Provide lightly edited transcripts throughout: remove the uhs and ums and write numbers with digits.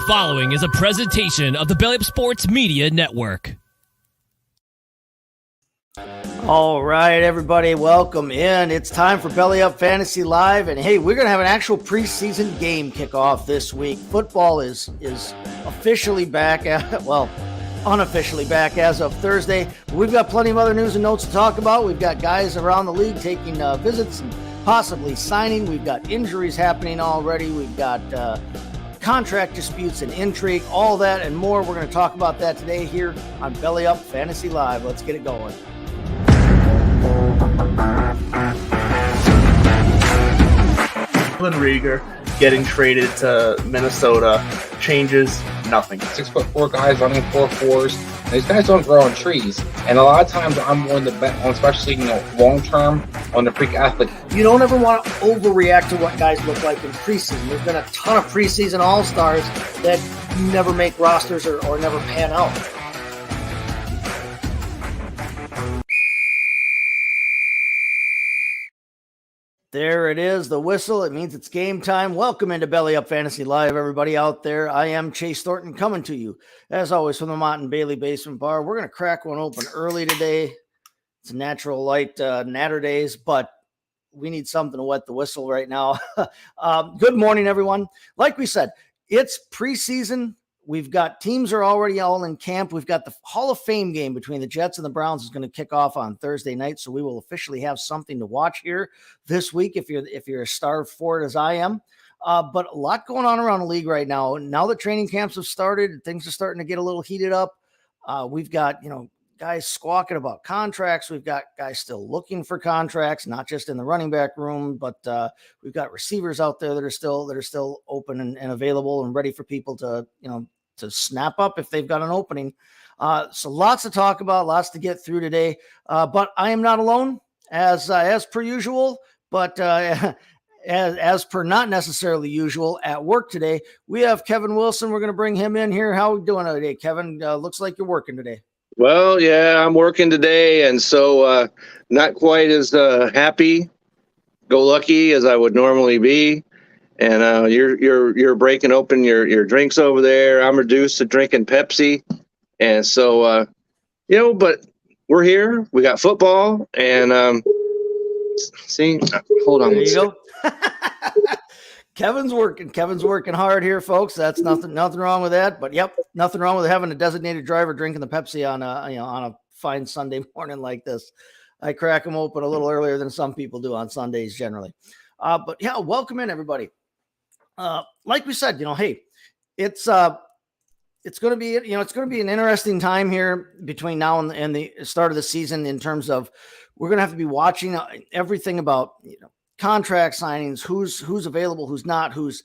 following is a presentation of the Belly Up Sports Media Network. All right, everybody, welcome in. It's time for Belly Up Fantasy Live, and hey, we're going to have an actual preseason game kickoff this week. Football is officially back, unofficially back as of Thursday. We've got plenty of other news and notes to talk about. We've got guys around the league taking visits and possibly signing. We've got injuries happening already. We've got contract disputes and intrigue, all that and more. We're going to talk about that today here on Belly Up Fantasy Live. Let's get it going. Rieger getting traded to Minnesota changes nothing. 6'4" guys running 4.4s. These guys don't grow on trees. And a lot of times I'm willing to bet on, especially long term, on the freak athlete. You don't ever want to overreact to what guys look like in preseason. There's been a ton of preseason all-stars that never make rosters or never pan out. There it is, the whistle. It means it's game time. Welcome into Belly Up Fantasy Live, everybody out there. I am Chase Thornton coming to you, as always, from the Mott and Bailey Basement Bar. We're going to crack one open early today. It's natural light natter days, but we need something to wet the whistle right now. Good morning, everyone. Like we said, it's preseason. We've got teams are already all in camp. We've got the Hall of Fame game between the Jets and the Browns is going to kick off on Thursday night. So we will officially have something to watch here this week if you're starved for it as I am. But a lot going on around the league right now. Now that training camps have started, things are starting to get a little heated up. We've got, guys squawking about contracts. We've got guys still looking for contracts, not just in the running back room, but we've got receivers out there that are still open and available and ready for people to snap up if they've got an opening. So lots to talk about, lots to get through today. But I am not alone as per usual, but as per not necessarily usual at work today, we have Kevin Wilson. We're going to bring him in here. How are we doing today, Kevin? Looks like you're working today. Well, yeah, I'm working today, and so not quite as happy-go-lucky as I would normally be. And you're breaking open your drinks over there. I'm reduced to drinking Pepsi, and so but we're here. We got football, and see, hold on. There you go. Kevin's working hard here, folks. That's nothing wrong with that. But yep, nothing wrong with having a designated driver drinking the Pepsi on a fine Sunday morning like this. I crack them open a little earlier than some people do on Sundays generally. But yeah, welcome in everybody. Like we said, hey, it's going to be an interesting time here between now and the start of the season in terms of we're going to have to be watching everything about, contract signings, who's available, who's not, who's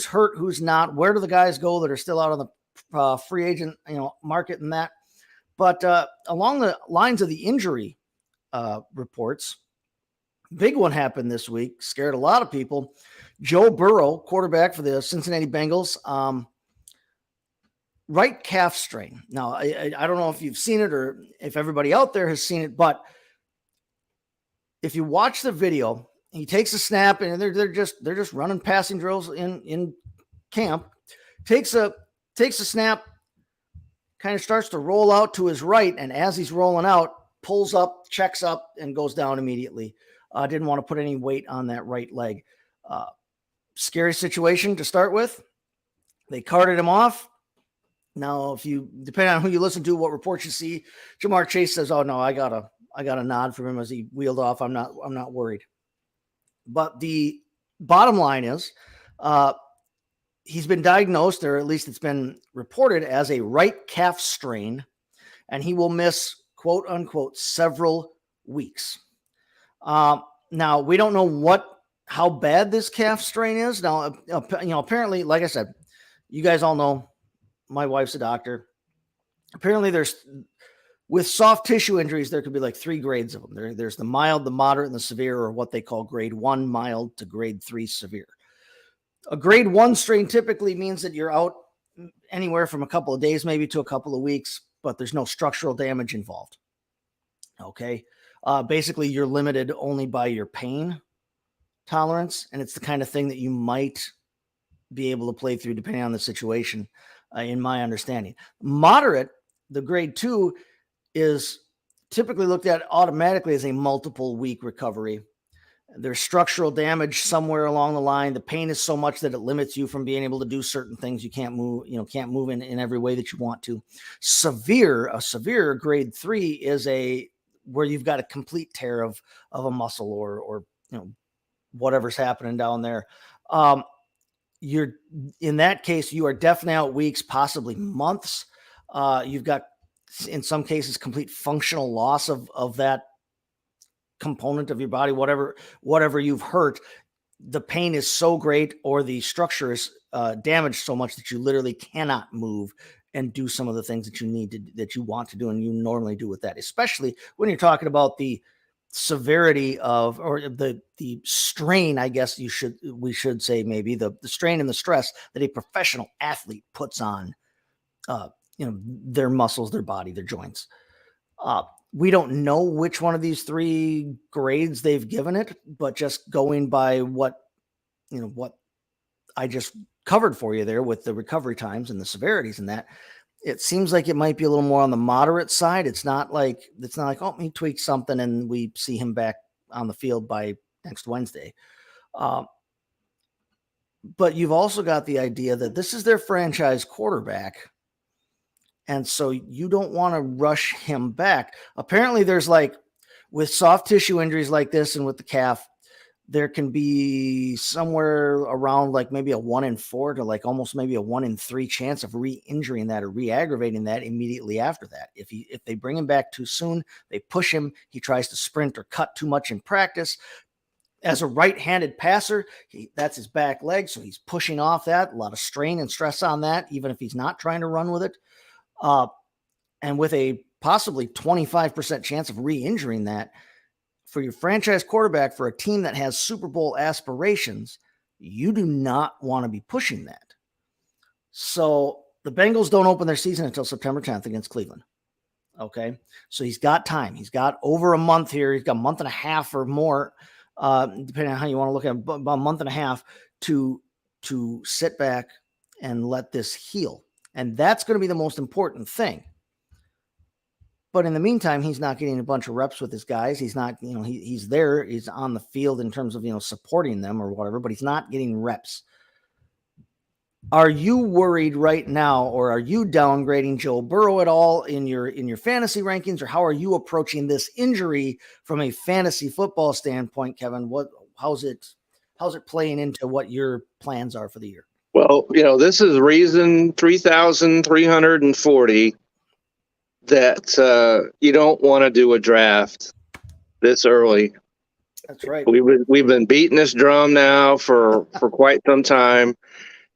hurt, who's not, where do the guys go that are still out on the free agent, market and that. But along the lines of the injury reports, big one happened this week, scared a lot of people. Joe Burrow, quarterback for the Cincinnati Bengals, right calf strain. Now, I don't know if you've seen it or if everybody out there has seen it, but if you watch the video, he takes a snap and they're just running passing drills in camp. Takes a snap, kind of starts to roll out to his right, and as he's rolling out, pulls up, checks up, and goes down immediately. Didn't want to put any weight on that right leg. Scary situation to start with. They carted him off. Now, depending on who you listen to, what reports you see, Jamar Chase says, "Oh no, I got a nod from him as he wheeled off. I'm not worried." But the bottom line is, he's been diagnosed, or at least it's been reported as a right calf strain, and he will miss, quote unquote, several weeks. Now we don't know how bad this calf strain is. Now, apparently, like I said, you guys all know my wife's a doctor. Apparently with soft tissue injuries, there could be like 3 grades of them. There's the mild, the moderate, and the severe, or what they call grade 1 mild to grade 3 severe. A grade 1 strain typically means that you're out anywhere from a couple of days, maybe to a couple of weeks, but there's no structural damage involved. Okay. Basically, you're limited only by your pain tolerance, and it's the kind of thing that you might be able to play through depending on the situation, in my understanding. Moderate, the grade 2, is typically looked at automatically as a multiple week recovery. There's structural damage somewhere along the line. The pain is so much that it limits you from being able to do certain things. You can't move, can't move in every way that you want to. A severe grade 3 is where you've got a complete tear of a muscle or whatever's happening down there. You're in that case, you are definitely out weeks, possibly months. You've got, in some cases, complete functional loss of that component of your body, whatever you've hurt. The pain is so great, or the structure is damaged so much that you literally cannot move and do some of the things that you want to do and you normally do with that, especially when you're talking about the severity of, or the strain, I guess we should say, maybe the strain and the stress that a professional athlete puts on their muscles, their body, their joints. We don't know which one of these 3 grades they've given it, but just going by what I just covered for you there with the recovery times and the severities and that, it seems like it might be a little more on the moderate side. It's not like, oh, he tweaked something and we see him back on the field by next Wednesday. But you've also got the idea that this is their franchise quarterback. And so you don't want to rush him back. Apparently there's with soft tissue injuries like this and with the calf, there can be somewhere around maybe a 1 in 4 to almost maybe a 1 in 3 chance of re-injuring that or re-aggravating that immediately after that. If they bring him back too soon, they push him, he tries to sprint or cut too much in practice. As a right-handed passer, that's his back leg, so he's pushing off that, a lot of strain and stress on that, even if he's not trying to run with it. And with a possibly 25% chance of re-injuring that, for your franchise quarterback, for a team that has Super Bowl aspirations, you do not want to be pushing that. So the Bengals don't open their season until September 10th against Cleveland. Okay. So he's got time. He's got over a month here. He's got a month and a half or more, depending on how you want to look at it, about a month and a half to sit back and let this heal. And that's going to be the most important thing. But in the meantime, he's not getting a bunch of reps with his guys. He's not, he's there. He's on the field in terms of, supporting them or whatever, but he's not getting reps. Are you worried right now, or are you downgrading Joe Burrow at all in your fantasy rankings, or how are you approaching this injury from a fantasy football standpoint, Kevin? How's it playing into what your plans are for the year? Well, this is reason 3,340 that you don't want to do a draft this early. That's right. We've been beating this drum now for quite some time,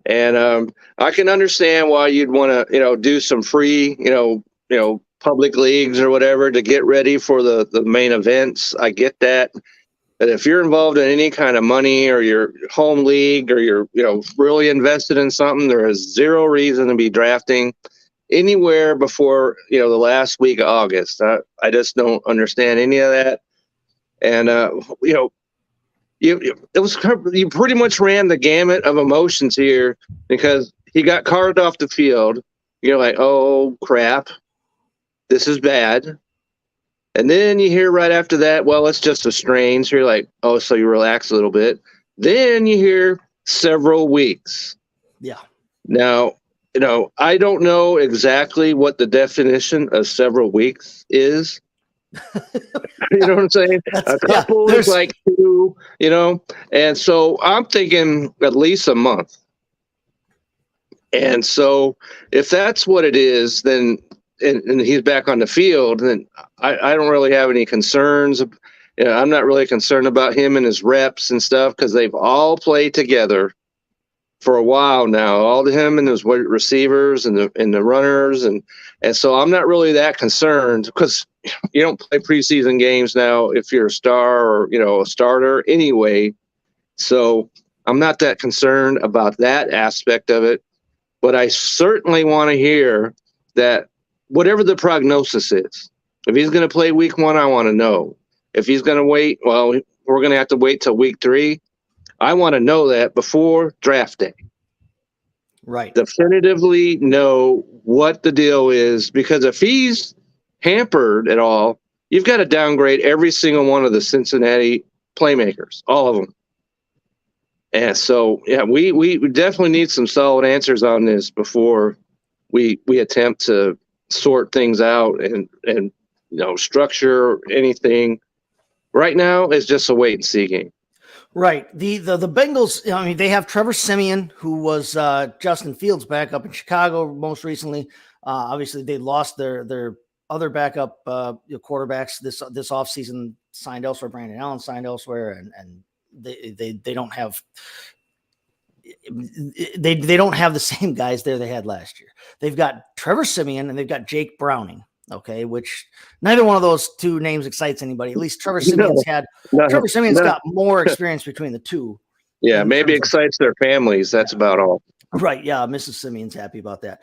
and I can understand why you'd want to do some free public leagues or whatever to get ready for the main events. I get that. But if you're involved in any kind of money or your home league or you're really invested in something, there is zero reason to be drafting anywhere before the last week of August. I just don't understand any of that. And you pretty much ran the gamut of emotions here because he got carted off the field. You're like, oh crap, this is bad. And then you hear right after that, well, it's just a strain. So you're like, oh, so you relax a little bit. Then you hear several weeks. Yeah. Now, I don't know exactly what the definition of several weeks is. You know what I'm saying? A couple is like 2, and so I'm thinking at least a month. And so if that's what it is, then and he's back on the field, then I don't really have any concerns. I'm not really concerned about him and his reps and stuff because they've all played together for a while now, all to him and his receivers and the runners. And so I'm not really that concerned because you don't play preseason games now if you're a star or, a starter anyway. So I'm not that concerned about that aspect of it, but I certainly want to hear that whatever the prognosis is, if he's going to play week 1, I want to know. If he's going to wait, well, we're going to have to wait till week 3. I want to know that before draft day. Right. definitively know what the deal is, because if he's hampered at all, you've got to downgrade every single one of the Cincinnati playmakers, all of them. And so, yeah, we definitely need some solid answers on this before we attempt to sort things out and structure anything. Right now, it's just a wait and see game. Right. The Bengals, I mean, they have Trevor Siemian, who was Justin Fields' backup in Chicago most recently. Obviously, they lost their other backup quarterbacks this offseason, signed elsewhere. Brandon Allen signed elsewhere, and they don't have they don't have the same guys there they had last year. They've got Trevor Siemian and they've got Jake Browning. Okay, which neither one of those two names excites anybody. At least Trevor Siemian's Trevor Siemian's got more experience between the two. Yeah, maybe excites their families. That's about all. Right. Yeah. Mrs. Simeon's happy about that.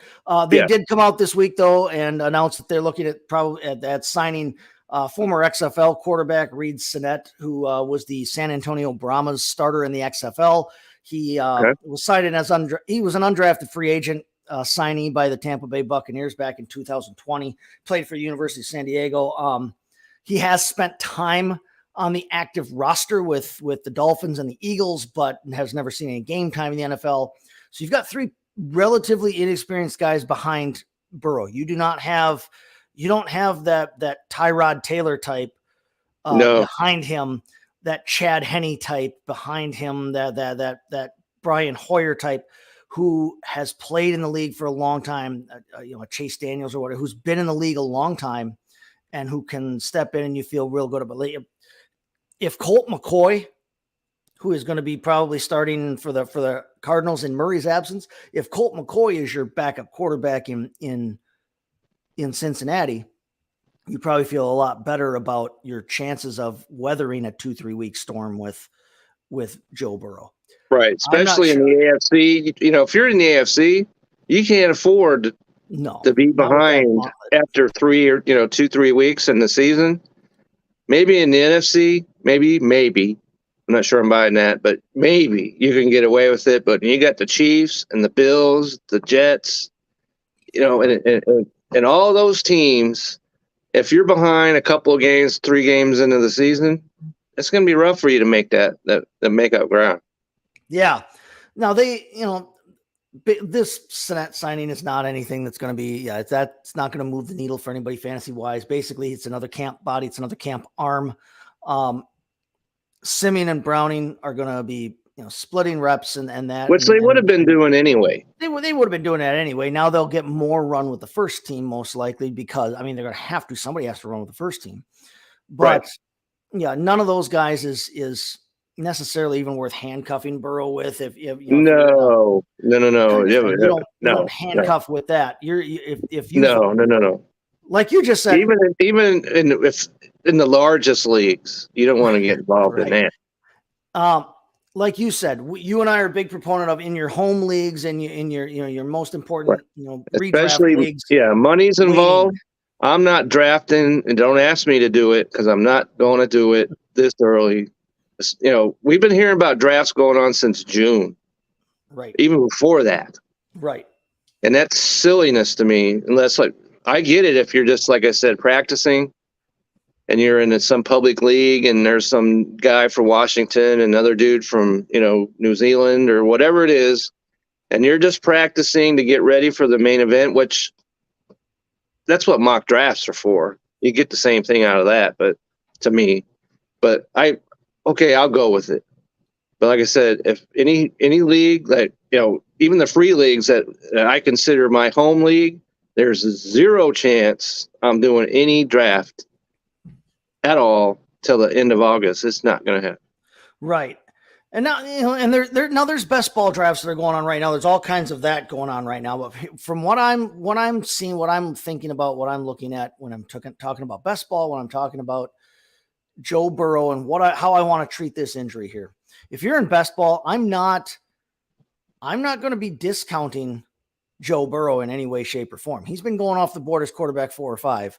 They did come out this week, though, and announce that they're looking at at signing former XFL quarterback Reed Sinnett, who was the San Antonio Brahmas starter in the XFL. He was cited as he was an undrafted free agent signee by the Tampa Bay Buccaneers back in 2020. Played for the University of San Diego. He has spent time on the active roster with the Dolphins and the Eagles, but has never seen any game time in the NFL. So you've got three relatively inexperienced guys behind Burrow. You don't have that Tyrod Taylor type behind him, that Chad Henne type behind him, that Brian Hoyer type who has played in the league for a long time, Chase Daniels or whatever, who's been in the league a long time and who can step in and you feel real good about it. If Colt McCoy, who is going to be probably starting for the Cardinals in Murray's absence, if Colt McCoy is your backup quarterback in Cincinnati, you probably feel a lot better about your chances of weathering a 2-3 week storm with Joe Burrow. Right. Especially in the AFC. If you're in the AFC, you can't afford to be behind after 2-3 weeks in the season. Maybe in the NFC, maybe. I'm not sure I'm buying that, but maybe you can get away with it. But you got the Chiefs and the Bills, the Jets, and all those teams. If you're behind a couple of games, 3 games into the season, it's going to be rough for you to make that make up ground. Yeah. Now this Sinnett signing is not anything that's going to be, it's not going to move the needle for anybody fantasy wise. Basically, it's another camp body. It's another camp arm. Simeon and Browning are going to be, splitting reps and that. Which they would have been doing anyway. They would have been doing that anyway. Now they'll get more run with the first team, most likely, because they're going to have to, somebody has to run with the first team, but none of those guys is necessarily even worth handcuffing Burrow with. No. You don't handcuff with that. If you no. Like you just said, even in the largest leagues, you don't want to get involved in that. Like you said, you and I are a big proponent of in your home leagues and in your most important, especially leagues. Yeah, money's involved. I'm not drafting, and don't ask me to do it because I'm not going to do it this early. We've been hearing about drafts going on since June, right? Even before that, right? And that's silliness to me. Unless, I get it if you're just, like I said, practicing, and you're in some public league, and there's some guy from Washington, another dude from New Zealand or whatever it is, and you're just practicing to get ready for the main event, which that's what mock drafts are for. You get the same thing out of that, but to me, I'll go with it. But like I said, if any league even the free leagues that I consider my home league, there's 0 chance I'm doing any draft at all till the end of August. It's not going to happen. Right. And now, there's best ball drafts that are going on right now. There's all kinds of that going on right now. But from what I'm seeing, what I'm thinking about, what I'm looking at when I'm talking about best ball, when I'm talking about Joe Burrow and how I want to treat this injury here. If you're in best ball, I'm not going to be discounting Joe Burrow in any way, shape, or form. He's been going off the board as quarterback 4 or 5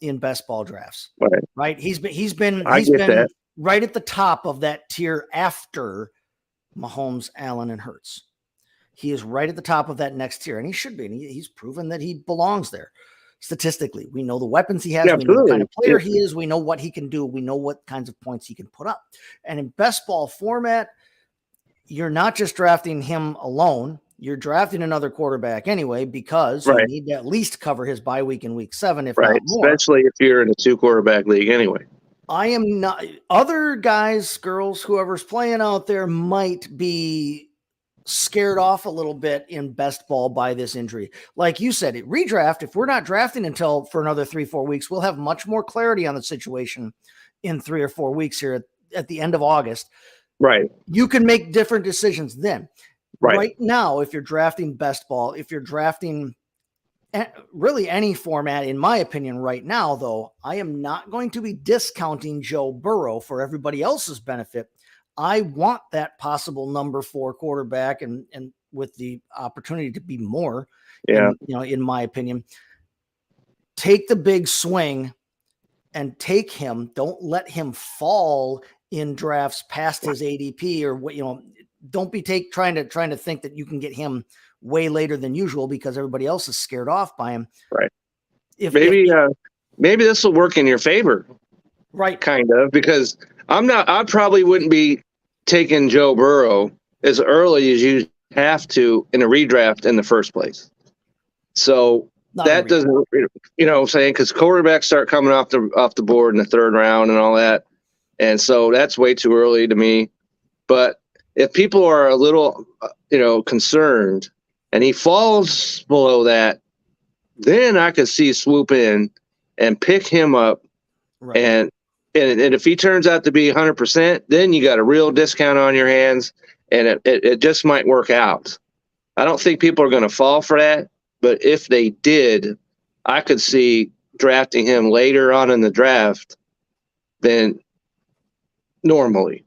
in best ball drafts. Right. He's been right at the top of that tier after Mahomes, Allen, and Hurts. he is right at the top of that next tier, and he should be. And he's proven that he belongs there. Statistically, we know the weapons he has. Yeah, we know the kind of player yeah. he is. We know what he can do. We know what kinds of points he can put up. And in best ball format, you're not just drafting him alone. You're drafting another quarterback anyway, because you need to at least cover his bye week in week 7, if not more. Especially if you're in a 2-quarterback league anyway. I am not. Other guys, girls, whoever's playing out there might be scared off a little bit in best ball by this injury. Like you said, redraft, if we're not drafting until for another 3-4 weeks, we'll have much more clarity on the situation in 3 or 4 weeks here at the end of August. Right. You can make different decisions then. Right now, if you're drafting best ball, if you're drafting really any format, in my opinion, right now, though, I am not going to be discounting Joe Burrow for everybody else's benefit. I want that possible number 4 quarterback, and with the opportunity to be more, in my opinion, take the big swing and take him. Don't let him fall in drafts past his ADP or what, don't be trying to think that you can get him way later than usual because everybody else is scared off by him. Right. Maybe this will work in your favor. Right. Kind of, because I probably wouldn't be taking Joe Burrow as early as you have to in a redraft in the first place. So that doesn't, what I'm saying, because quarterbacks start coming off the board in the 3rd round and all that. And so that's way too early to me. But if people are a little, concerned and he falls below that, then I could see swoop in and pick him up. Right. And if he turns out to be 100%, then you got a real discount on your hands, and it just might work out. I don't think people are going to fall for that, but if they did, I could see drafting him later on in the draft than normally.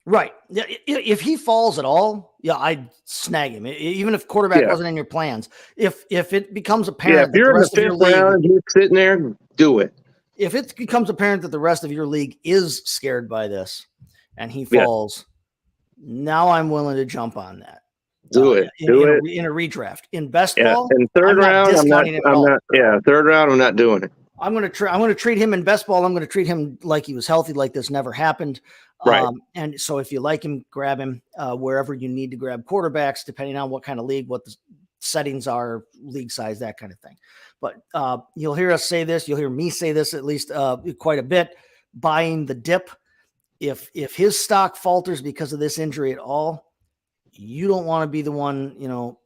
Right. Yeah. If he falls at all, I'd snag him, even if quarterback wasn't in your plans. If it becomes apparent, if you're in the 5th round and you're sitting there, do it. If it becomes apparent that the rest of your league is scared by this and he falls, now I'm willing to jump on that. Do it. In a redraft. In best ball, in 3rd round, I'm not. 3rd round, I'm not doing it. I'm going to treat him in best ball. I'm going to treat him like he was healthy, like this never happened. Right. And so if you like him, grab him wherever you need to grab quarterbacks, depending on what kind of league, what the settings are, league size, that kind of thing. But you'll hear us say this. You'll hear me say this at least quite a bit. Buying the dip. If his stock falters because of this injury at all, you don't want to be the one,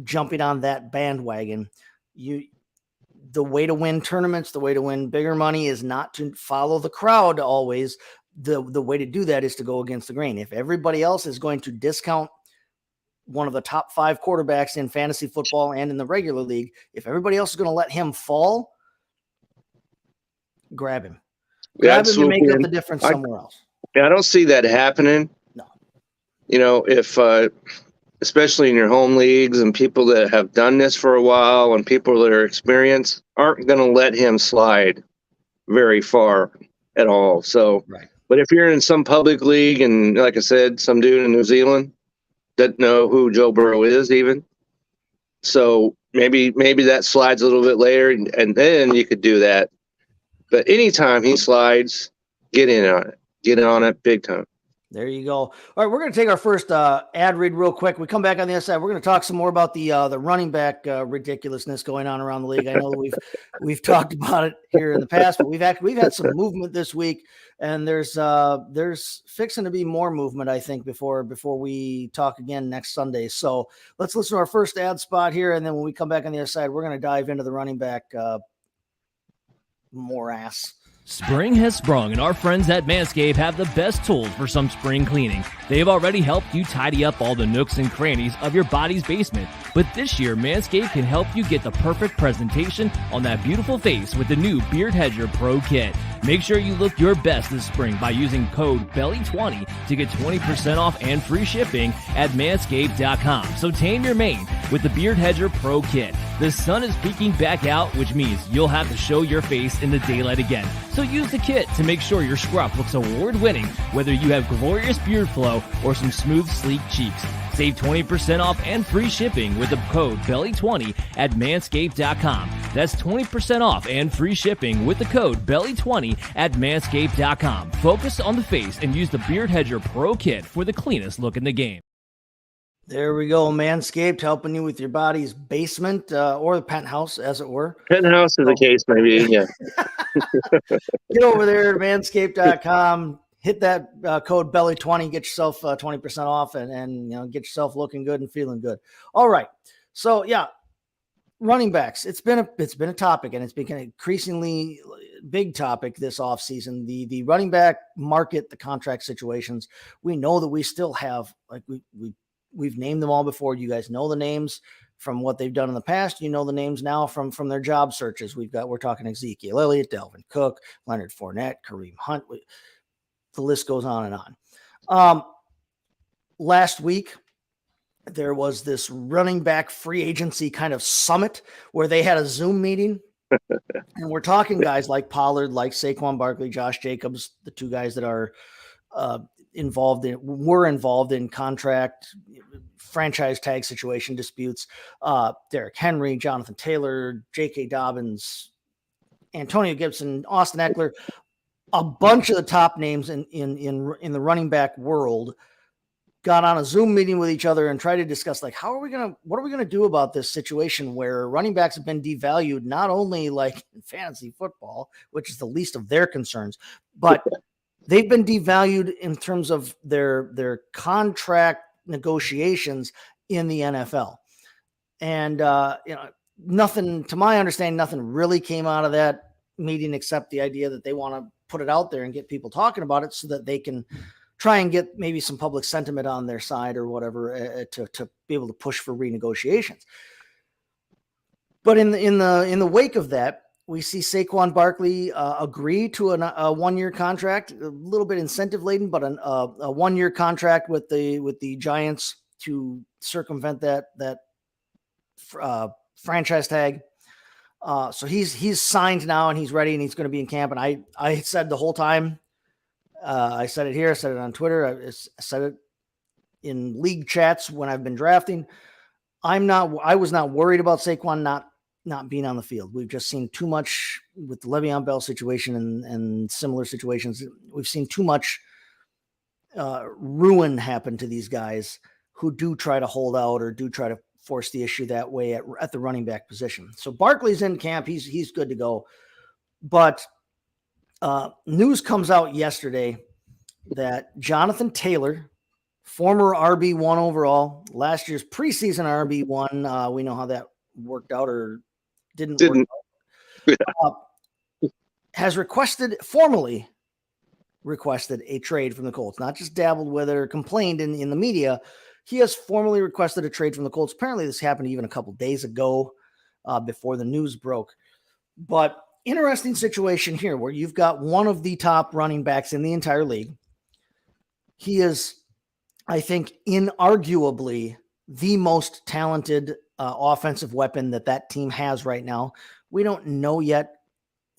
jumping on that bandwagon. The way to win tournaments, the way to win bigger money is not to follow the crowd always. The way to do that is to go against the grain. If everybody else is going to discount one of the top 5 quarterbacks in fantasy football and in the regular league, if everybody else is going to let him fall, grab him. Grab him and make up the difference somewhere else. I don't see that happening. No. If especially in your home leagues and people that have done this for a while and people that are experienced aren't going to let him slide very far at all. So, But if you're in some public league and, like I said, some dude in New Zealand doesn't know who Joe Burrow is even, so maybe that slides a little bit later, and then you could do that. But anytime he slides, get in on it. Get in on it big time. There you go. All right, we're going to take our first ad read real quick. We come back on the other side. We're going to talk some more about the running back ridiculousness going on around the league. I know that we've talked about it here in the past, but we've had some movement this week, and there's fixing to be more movement, I think, before we talk again next Sunday. So let's listen to our first ad spot here, and then when we come back on the other side, we're going to dive into the running back morass. Spring has sprung, and our friends at Manscaped have the best tools for some spring cleaning. They've already helped you tidy up all the nooks and crannies of your body's basement. But this year, Manscaped can help you get the perfect presentation on that beautiful face with the new Beard Hedger Pro Kit. Make sure you look your best this spring by using code BELLY20 to get 20% off and free shipping at manscaped.com. So tame your mane with the Beard Hedger Pro Kit. The sun is peeking back out, which means you'll have to show your face in the daylight again. So use the kit to make sure your scruff looks award-winning, whether you have glorious beard flow or some smooth, sleek cheeks. Save 20% off and free shipping with the code BELLY20 at manscaped.com. That's 20% off and free shipping with the code BELLY20 at manscaped.com. Focus on the face and use the Beard Hedger Pro Kit for the cleanest look in the game. There we go. Manscaped helping you with your body's basement or the penthouse, as it were. Penthouse is the case, maybe. Yeah. Get over there to manscaped.com. Hit that code BELLY20. Get yourself 20% off and get yourself looking good and feeling good. All right. So, yeah, running backs. It's been a topic, and it's become an increasingly big topic this offseason. The running back market, the contract situations. We know that we still have, like we've named them all before. You guys know the names from what they've done in the past. You know the names now from their job searches. We're talking Ezekiel Elliott, Delvin Cook, Leonard Fournette, Kareem Hunt. The list goes on and on. Last week, there was this running back free agency kind of summit where they had a Zoom meeting. And we're talking guys like Pollard, like Saquon Barkley, Josh Jacobs, the two guys that are were involved in contract franchise tag situation disputes. Derrick Henry, Jonathan Taylor, J.K. Dobbins, Antonio Gibson, Austin Eckler, a bunch of the top names in the running back world got on a Zoom meeting with each other and tried to discuss, like, what are we going to do about this situation where running backs have been devalued, not only like in fantasy football, which is the least of their concerns, but they've been devalued in terms of their contract negotiations in the NFL. And, nothing, to my understanding, nothing really came out of that meeting except the idea that they want to put it out there and get people talking about it so that they can try and get maybe some public sentiment on their side or whatever to be able to push for renegotiations. But in the wake of that, we see Saquon Barkley agree to a one-year contract, a little bit incentive laden, but a one-year contract with the Giants to circumvent that franchise tag. So he's signed now and he's ready and he's going to be in camp. And I said the whole time, I said it here, I said it on Twitter, I said it in league chats when I've been drafting. I was not worried about Saquon not being on the field. We've just seen too much with the Le'Veon Bell situation and similar situations. We've seen too much ruin happen to these guys who do try to hold out or do try to force the issue that way at the running back position. So Barkley's in camp. He's good to go. But news comes out yesterday that Jonathan Taylor, former RB1 overall, last year's preseason RB1, we know how that worked out or didn't work out, has formally requested a trade from the Colts, not just dabbled with it or complained in the media. He has formally requested a trade from the Colts. Apparently this happened even a couple days ago before the news broke. But interesting situation here where you've got one of the top running backs in the entire league. He is, I think, inarguably the most talented offensive weapon that team has right now. We don't know yet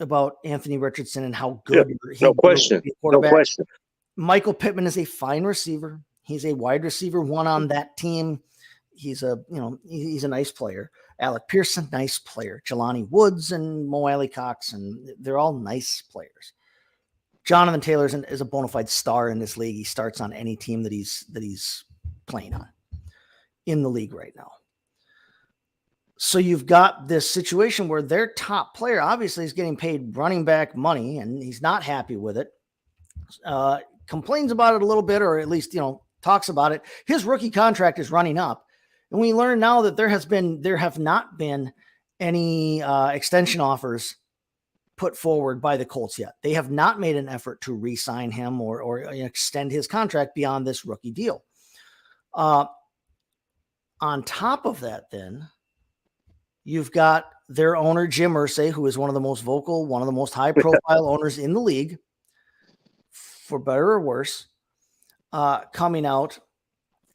about Anthony Richardson and how good no question. Michael Pittman is a fine receiver. He's a wide receiver one on that team. He's a nice player. Alec Pearson, nice player. Jelani Woods and Mo Alley Cox, and they're all nice players. Jonathan Taylor is a bona fide star in this league. He starts on any team that he's playing on in the league right now. So you've got this situation where their top player obviously is getting paid running back money, and he's not happy with it. Complains about it a little bit, or at least, talks about it. His rookie contract is running up. And we learn now that there have not been any extension offers put forward by the Colts yet. They have not made an effort to re-sign him or extend his contract beyond this rookie deal. On top of that, then, you've got their owner, Jim Irsay, who is one of the most vocal, one of the most high-profile owners in the league, for better or worse, coming out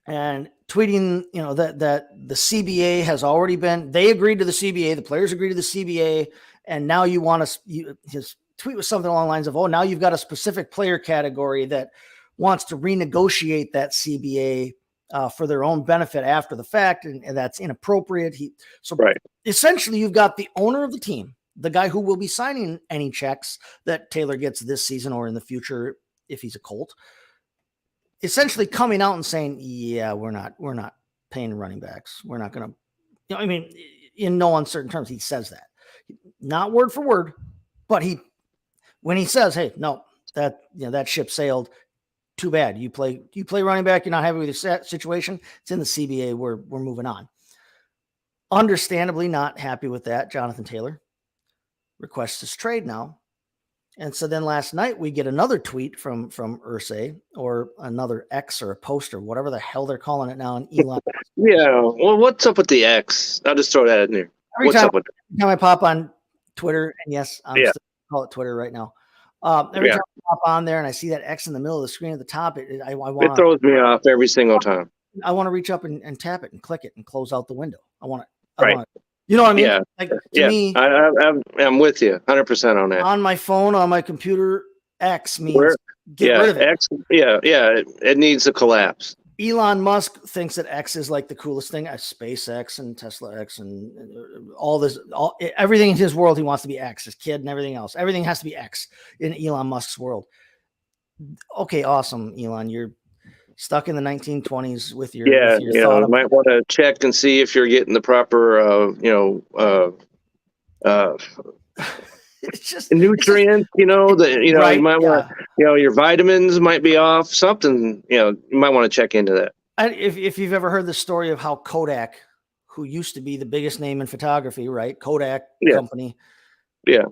and tweeting, that the CBA has already been, they agreed to the CBA, the players agreed to the CBA, and now you want to tweet was something along the lines of, "Oh, now you've got a specific player category that wants to renegotiate that CBA for their own benefit after the fact, and that's inappropriate." Right. Essentially, you've got the owner of the team, the guy who will be signing any checks that Taylor gets this season or in the future if he's a Colt, essentially coming out and saying, "Yeah, we're not paying running backs. We're not going to." I mean, in no uncertain terms, he says that, not word for word, but when he says, "Hey, no, that ship sailed. Too bad. You play running back. You're not happy with your situation. It's in the CBA. We're moving on." Understandably not happy with that. Jonathan Taylor requests his trade now. And so then last night we get another tweet from Irsay, or another X or a post or whatever the hell they're calling it now. And Elon. Yeah. Well, what's up with the X? I'll just throw that in there. Every time I pop on Twitter, and yes, I'm still call it Twitter right now. Every time I pop on there and I see that X in the middle of the screen at the top, it throws me off every single time. I want to reach up and tap it and click it and close out the window. I want Right. You know what I mean? Yeah. Like, to me, I'm with you 100% on that. On my phone, on my computer, X means get rid of it. X, it needs to collapse. Elon Musk thinks that X is like the coolest thing. SpaceX and Tesla X and all this, everything in his world, he wants to be X, his kid and everything else. Everything has to be X in Elon Musk's world. Okay, awesome, Elon. You're stuck in the 1920s with your thought. You might want to check and see if you're getting the proper, it's just nutrients. You right, you might want, your vitamins might be off. Something, you might want to check into that. If you've ever heard the story of how Kodak, who used to be the biggest name in photography, right? Kodak company. Yeah.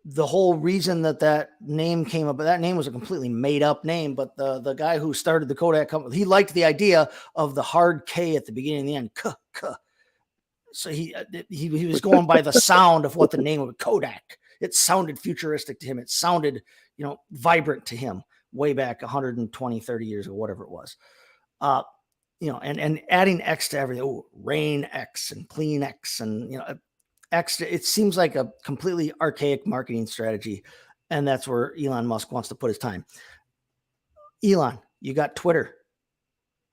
The whole reason that name came up, that name was a completely made up name, but the guy who started the Kodak company, he liked the idea of the hard K at the beginning and the end. K. So he was going by the sound of what the name of Kodak. It sounded futuristic to him. It sounded, vibrant to him way back 120, 30 years ago, whatever it was. And adding X to everything. Oh, Rain X and Clean X and, X, it seems like a completely archaic marketing strategy, and that's where Elon Musk wants to put his time. Elon, you got Twitter.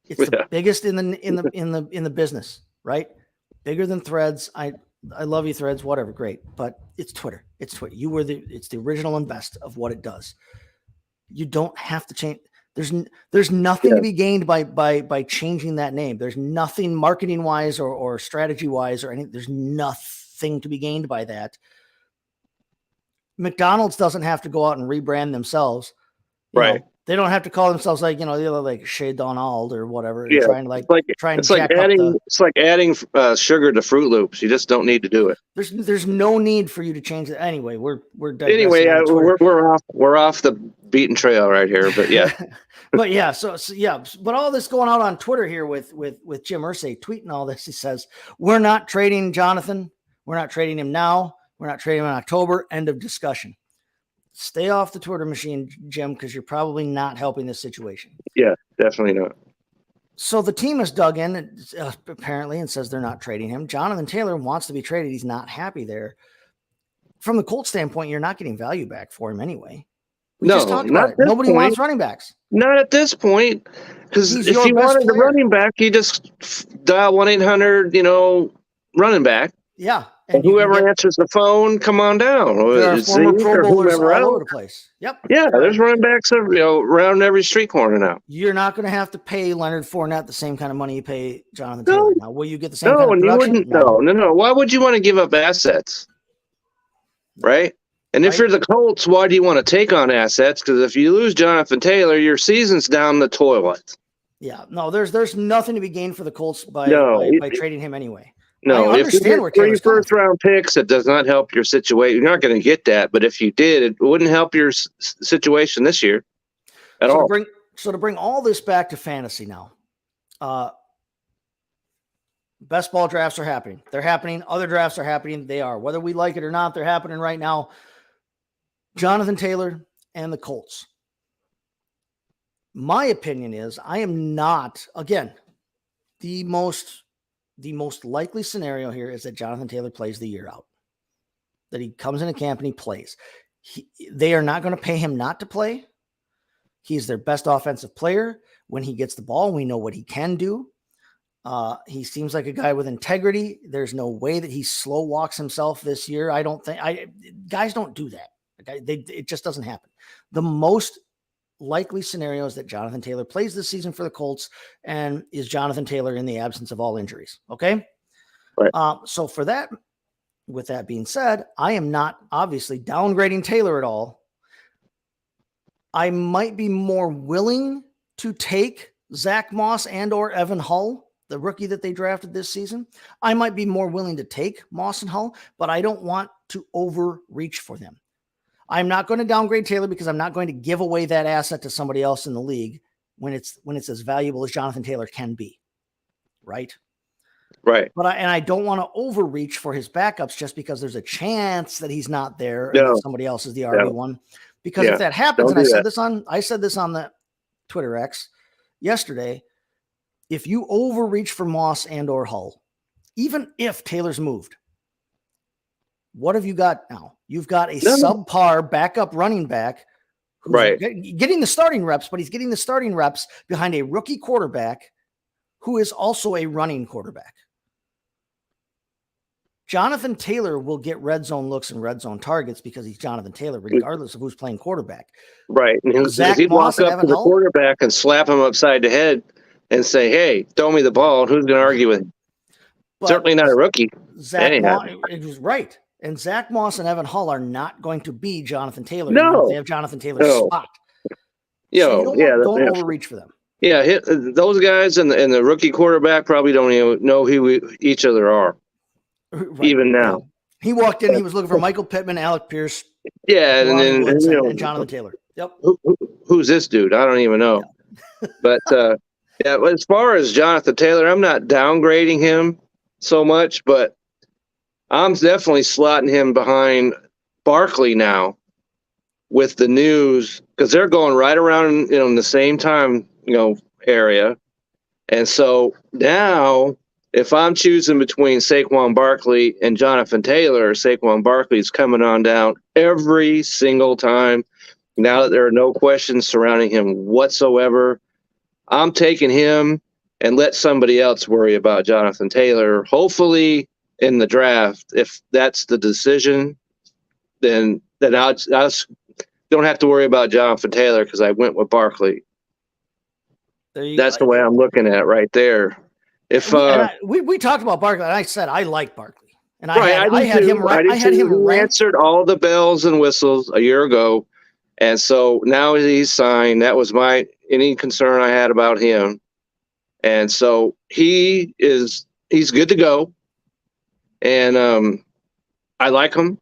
It's the biggest in the business, right? Bigger than Threads. I love you, Threads, whatever, great, but it's Twitter. It's Twitter. It's the original and best of what it does. You don't have to change. There's nothing to be gained by changing that name. There's nothing marketing wise or strategy wise or anything. There's nothing to be gained by that. McDonald's doesn't have to go out and rebrand themselves. Right. They don't have to call themselves like Chez Donald or whatever. Yeah. It's like adding sugar to Fruit Loops. You just don't need to do it. There's no need for you to change it. Anyway, we're we're off the beaten trail right here, but yeah. But all this going out on Twitter here with Jim Irsay tweeting all this, he says, "We're not trading Jonathan. We're not trading him now. We're not trading him in October. End of discussion." Stay off the Twitter machine, Jim, because you're probably not helping this situation. Yeah, definitely not. So the team has dug in apparently and says they're not trading him. Jonathan Taylor wants to be traded. He's not happy there. From the Colts standpoint, you're not getting value back for him anyway. We just talked about it. Nobody wants running backs. Not at this point, because if you wanted a running back, you just dial 1-800, running back. Yeah. And whoever answers the phone, come on down. There are former Pro Bowlers all over the place. Yep. Yeah, there's running backs around every street corner now. You're not going to have to pay Leonard Fournette the same kind of money you pay Jonathan Taylor. Now, will you get the same kind of production? You wouldn't. No. Why would you want to give up assets? Right? And if you're the Colts, why do you want to take on assets? Because if you lose Jonathan Taylor, your season's down the toilet. Yeah. No, there's nothing to be gained for the Colts by trading him anyway. No, I understand where Taylor's coming from. First-round picks, it does not help your situation. You're not going to get that, but if you did, it wouldn't help your situation this year at all. To bring all this back to fantasy now, best ball drafts are happening. They're happening. Other drafts are happening. They are. Whether we like it or not, they're happening right now. Jonathan Taylor and the Colts. My opinion is I am not, again, the most likely scenario here is that Jonathan Taylor plays the year out, that he comes into camp and he plays. They are not going to pay him not to play. He's their best offensive player. When he gets the ball, we know what he can do. He seems like a guy with integrity. There's no way that he slow walks himself this year. I don't think guys don't do that. It just doesn't happen. The most likely scenario is that Jonathan Taylor plays this season for the Colts and is Jonathan Taylor in the absence of all injuries. Okay. Right. So for that, with that being said, I am not obviously downgrading Taylor at all. I might be more willing to take Zach Moss and or Evan Hull, the rookie that they drafted this season. I might be more willing to take Moss and Hull, but I don't want to overreach for them. I'm not going to downgrade Taylor because I'm not going to give away that asset to somebody else in the league when it's as valuable as Jonathan Taylor can be. Right. Right. But I don't want to overreach for his backups just because there's a chance that he's not there and that somebody else is the RB1. Because if that happens, and I said this on the Twitter X yesterday, if you overreach for Moss and or Hull, even if Taylor's moved, what have you got now? You've got a subpar backup running back who's getting the starting reps, but he's getting the starting reps behind a rookie quarterback who is also a running quarterback. Jonathan Taylor will get red zone looks and red zone targets because he's Jonathan Taylor, regardless of who's playing quarterback. Right. And he'd walk up to the quarterback and slap him upside the head and say, hey, throw me the ball. Who's going to argue with him? Certainly not a rookie. Zach Moss, it was right. And Zach Moss and Evan Hull are not going to be Jonathan Taylor. No. They have Jonathan Taylor's spot. Don't overreach for them. Yeah, those guys and the rookie quarterback probably don't even know who each other are. Right. Even now. Yeah. He walked in, he was looking for Michael Pittman, Alec Pierce. Yeah, and Jonathan Taylor. Yep. Who's this dude? I don't even know. Yeah. But as far as Jonathan Taylor, I'm not downgrading him so much, but I'm definitely slotting him behind Barkley now with the news because they're going right around in the same time area, and so now if I'm choosing between Saquon Barkley and Jonathan Taylor, Saquon Barkley is coming on down every single time. Now that there are no questions surrounding him whatsoever, I'm taking him and let somebody else worry about Jonathan Taylor. Hopefully in the draft, if that's the decision, then I don't have to worry about Jonathan Taylor because I went with Barkley. That's the way I'm looking at it right there. If we talked about Barkley, and I said I like Barkley, and I had him answered all the bells and whistles a year ago, and so now he's signed. That was any concern I had about him, and so he's good to go, and I like him.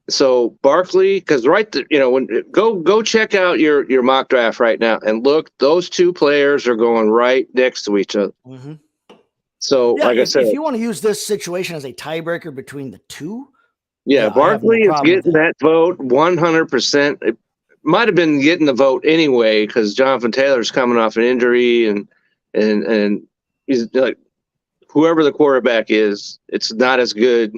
So Barkley, because go check out your mock draft right now and look, those two players are going right next to each other. Mm-hmm. So, like I said, if you want to use this situation as a tiebreaker between the two, Barkley is getting that vote 100%. It might have been getting the vote anyway because Jonathan Taylor's coming off an injury, and he's like whoever the quarterback is, it's not as good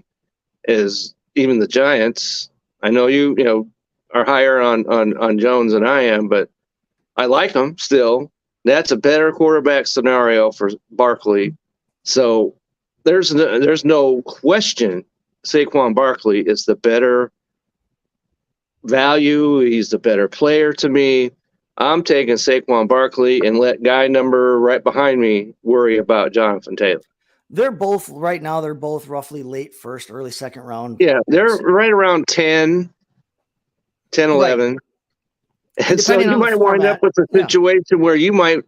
as even the Giants. I know you are higher on Jones than I am, but I like him still. That's a better quarterback scenario for Barkley. So there's no question Saquon Barkley is the better value. He's the better player to me. I'm taking Saquon Barkley and let guy number right behind me worry about Jonathan Taylor. They're both roughly late first, early second round. Yeah, they're right around 10, 11. Right. And so you might wind up with a situation where you might,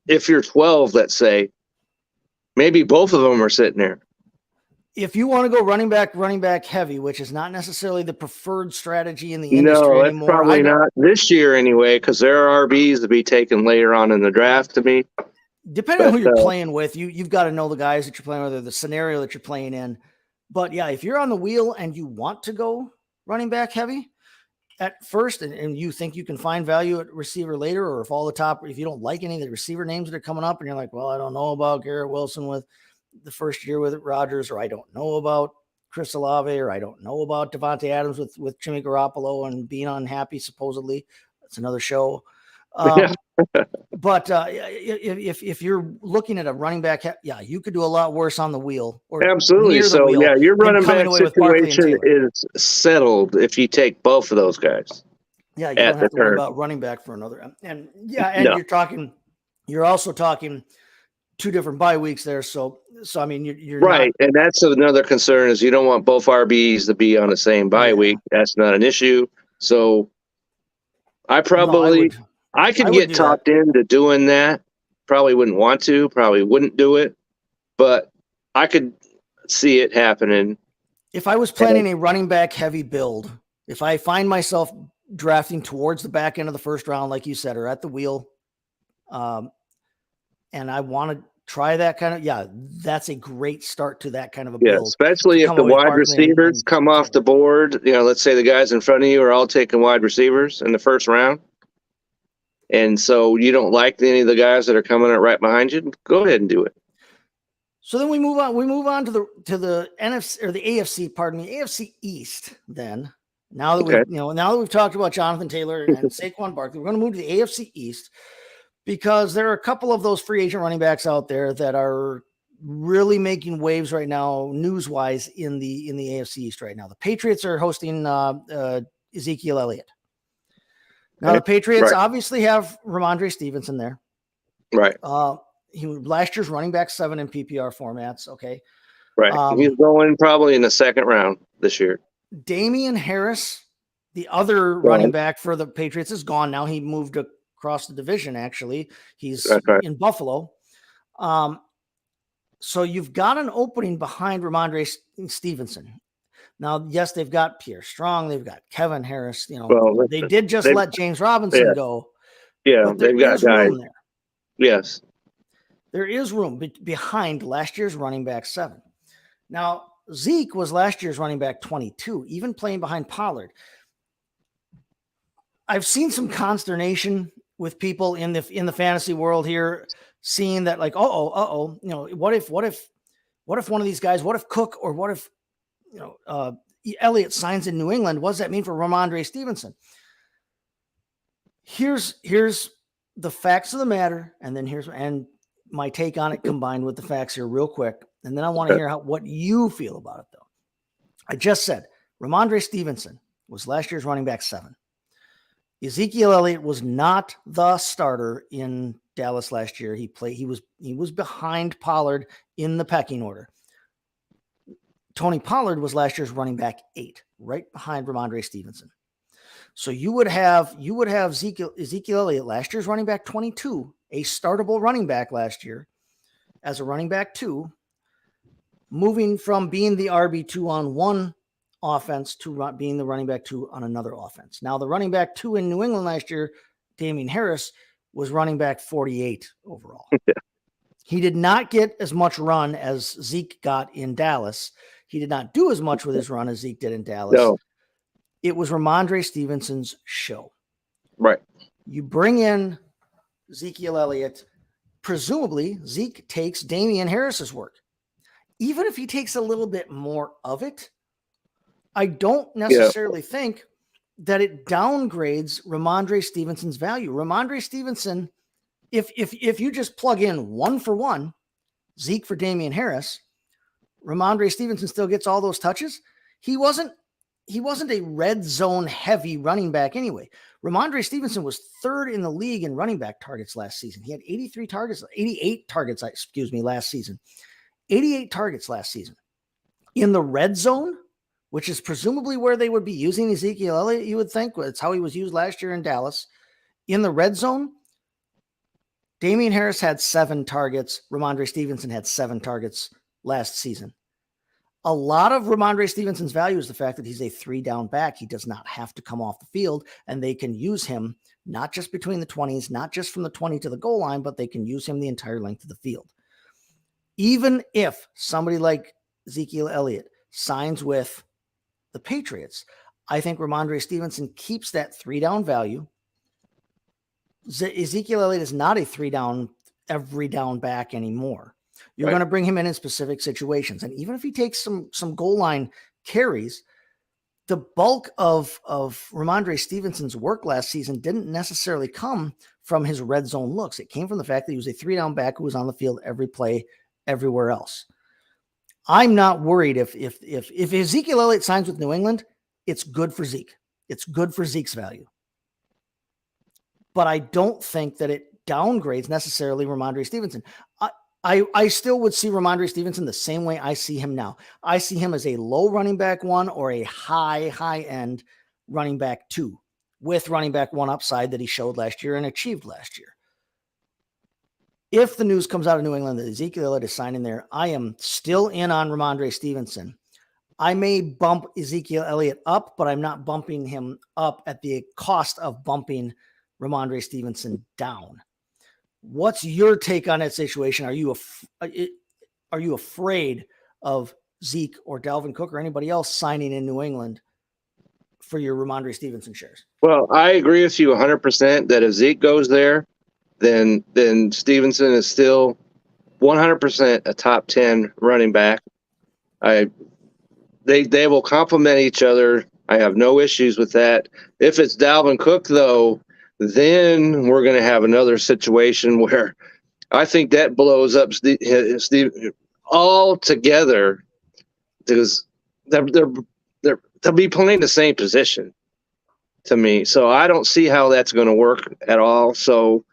if you're 12, let's say, maybe both of them are sitting there. If you want to go running back heavy, which is not necessarily the preferred strategy in the industry anymore. No, probably not this year anyway, because there are RBs to be taken later on in the draft to me. Depending on who you're playing with, you've got to know the guys that you're playing with or the scenario that you're playing in. But yeah, if you're on the wheel and you want to go running back heavy at first and you think you can find value at receiver later, or if you don't like any of the receiver names that are coming up and you're like, well, I don't know about Garrett Wilson with the first year with Rodgers, or I don't know about Chris Olave, or I don't know about Devontae Adams with Jimmy Garoppolo and being unhappy, supposedly. That's another show. But if you're looking at a running back, you could do a lot worse on the wheel. Or Absolutely. near the So, wheel yeah, your than running coming back away with Barkley and situation Taylor. is settled if you take both of those guys. Yeah, you at don't have the to worry turn. about running back for another. And No. you're also talking 2 different bye weeks there. So I mean, you're Right. And that's another concern is you don't want both RBs to be on the same bye week. That's not an issue. So I probably, I could get talked into doing that. Probably wouldn't want to, probably wouldn't do it, but I could see it happening. If I was planning a running back heavy build, if I find myself drafting towards the back end of the first round, like you said, or at the wheel, and I want to try that kind of, that's a great start to that kind of a build. Especially if the wide receivers come off the board. Let's say the guys in front of you are all taking wide receivers in the first round. And so you don't like any of the guys that are coming up right behind you, go ahead and do it. So then we move on. We move on to the NFC or the AFC, AFC East. Then now that we've talked about Jonathan Taylor and Saquon Barkley, we're going to move to the AFC East because there are a couple of those free agent running backs out there that are really making waves right now, news-wise in the AFC East right now. The Patriots are hosting Ezekiel Elliott. Now the Patriots obviously have Ramondre Stevenson there. Right. He was last year's running back 7 in PPR formats. Okay. Right. He's going probably in the second round this year. Damian Harris, the other running back for the Patriots, is gone now. He moved across the division. Actually, he's in Buffalo. So you've got an opening behind Ramondre Stevenson. Now, yes, they've got Pierre Strong. They've got Kevin Harris. They did just let James Robinson go. Yeah, they've got guys there. Yes. There is room behind last year's running back 7. Now, Zeke was last year's running back 22, even playing behind Pollard. I've seen some consternation with people in the fantasy world here, seeing that like, what if one of these guys, what if Cook or what if Elliott signs in New England? What does that mean for Ramondre Stevenson? Here's the facts of the matter, and then my take on it combined with the facts here real quick. And then I want to hear what you feel about it, though. I just said Ramondre Stevenson was last year's running back 7. Ezekiel Elliott was not the starter in Dallas last year. He was behind Pollard in the pecking order. Tony Pollard was last year's running back 8, right behind Ramondre Stevenson. So you would have Ezekiel Elliott, last year's running back 22, a startable running back last year as a running back 2, moving from being the RB2 on one offense to being the running back 2 on another offense. Now the running back 2 in New England last year, Damian Harris, was running back 48 overall. He did not get as much run as Zeke got in Dallas. He did not do as much with his run as Zeke did in Dallas. No. It was Ramondre Stevenson's show. Right. You bring in Ezekiel Elliott. Presumably, Zeke takes Damian Harris's work. Even if he takes a little bit more of it, I don't necessarily think that it downgrades Ramondre Stevenson's value. Ramondre Stevenson, if you just plug in 1-for-1, Zeke for Damian Harris, Ramondre Stevenson still gets all those touches. He wasn't a red zone heavy running back anyway. Ramondre Stevenson was 3rd in the league in running back targets last season. He had 88 targets last season. 88 targets last season. In the red zone, which is presumably where they would be using Ezekiel Elliott, you would think. It's how he was used last year in Dallas. In the red zone, Damian Harris had 7 targets. Ramondre Stevenson had 7 targets last season. A lot of Ramondre Stevenson's value is the fact that he's a 3-down back. He does not have to come off the field, and they can use him not just between the 20s, not just from the 20 to the goal line, but they can use him the entire length of the field. Even if somebody like Ezekiel Elliott signs with the Patriots, I think Ramondre Stevenson keeps that 3-down value. Ezekiel Elliott is not a 3-down, every down back anymore. You're Right. going to bring him in specific situations. And even if he takes some goal line carries, the bulk of Ramondre Stevenson's work last season didn't necessarily come from his red zone looks. It came from the fact that he was a 3-down back who was on the field every play, everywhere else. I'm not worried if Ezekiel Elliott signs with New England, it's good for Zeke. It's good for Zeke's value. But I don't think that it downgrades necessarily Ramondre Stevenson. I still would see Ramondre Stevenson the same way I see him now. I see him as a low running back 1 or a high end running back 2 with running back 1 upside that he showed last year and achieved last year. If the news comes out of New England that Ezekiel Elliott is signing there, I am still in on Ramondre Stevenson. I may bump Ezekiel Elliott up, but I'm not bumping him up at the cost of bumping Ramondre Stevenson down. What's your take on that situation? Are you afraid of Zeke or Dalvin Cook or anybody else signing in New England for your Ramondre Stevenson shares? Well, I agree with you 100% that if Zeke goes there, then Stevenson is still 100% a top 10 running back. They will complement each other. I have no issues with that. If it's Dalvin Cook, though, then we're going to have another situation where I think that blows up Steve all together, because they'll be playing the same position to me. So I don't see how that's going to work at all. So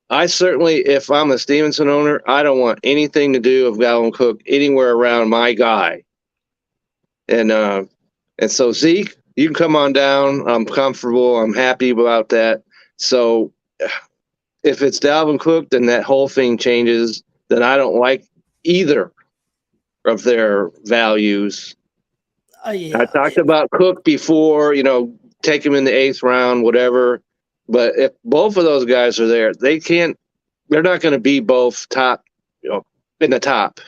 I certainly, if I'm a Stevenson owner, I don't want anything to do with Dalvin Cook anywhere around my guy. And so Zeke, you can come on down. I'm comfortable. I'm happy about that. So if it's Dalvin Cook, then that whole thing changes. Then I don't like either of their values. Yeah. I talked about Cook before, take him in the 8th round, whatever. But if both of those guys are there, they're not going to be both top, in the top.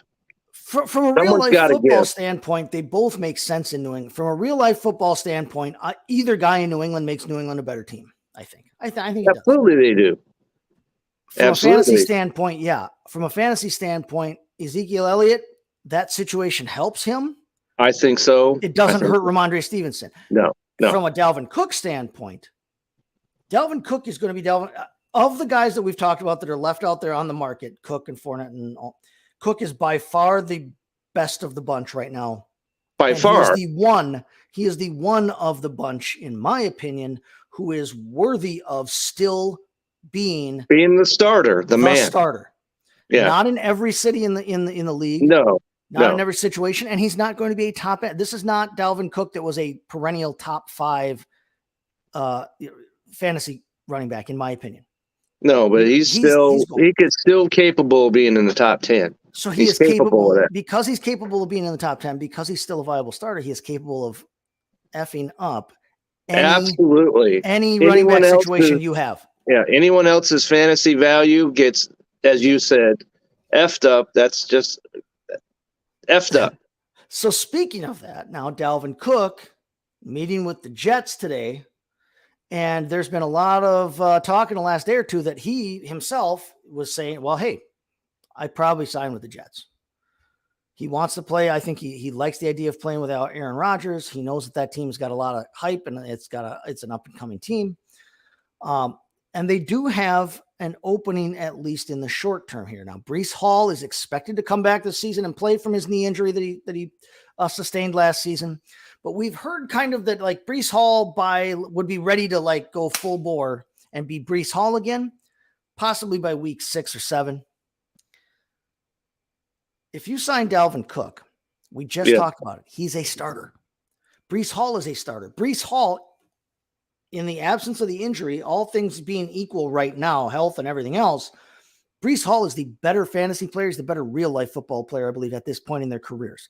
From a real life football standpoint, they both make sense in New England. From a real life football standpoint, either guy in New England makes New England a better team. I think it Absolutely does. They do. From Absolutely. a fantasy standpoint, yeah. From a fantasy standpoint, Ezekiel Elliott, that situation helps him. I think so. It doesn't hurt Ramondre Stevenson. No. From a Dalvin Cook standpoint, Dalvin Cook is going to be of the guys that we've talked about that are left out there on the market, Cook and Fournette and all. Cook is by far the best of the bunch right now. By far. He is the one of the bunch, in my opinion, who is worthy of still being the starter, the man. Starter. Yeah. Not in every city in the league. No. Not in every situation. And he's not going to be a top end. This is not Dalvin Cook that was a perennial top 5 fantasy running back, in my opinion. No, but he could still capable of being in the top 10. So he's capable of that. Because he's capable of being in the top 10, because he's still a viable starter, he is capable of effing up absolutely any running back situation you have. Yeah, anyone else's fantasy value gets, as you said, effed up. That's just effed up. So speaking of that, now Dalvin Cook meeting with the Jets today, and there's been a lot of talk in the last day or two that he himself was saying, well, hey, I'd probably sign with the Jets. He wants to play. I think he likes the idea of playing without Aaron Rodgers. He knows that team's got a lot of hype and it's an up and coming team. And they do have an opening, at least in the short term here. Now, Breece Hall is expected to come back this season and play from his knee injury that he sustained last season. But we've heard kind of that like Breece Hall would be ready to like go full bore and be Breece Hall again, possibly by week 6 or 7. If you sign Dalvin Cook, we just talked about it. He's a starter. Breece Hall is a starter. Breece Hall, in the absence of the injury, all things being equal right now, health and everything else, Breece Hall is the better fantasy player. He's the better real life football player, I believe, at this point in their careers.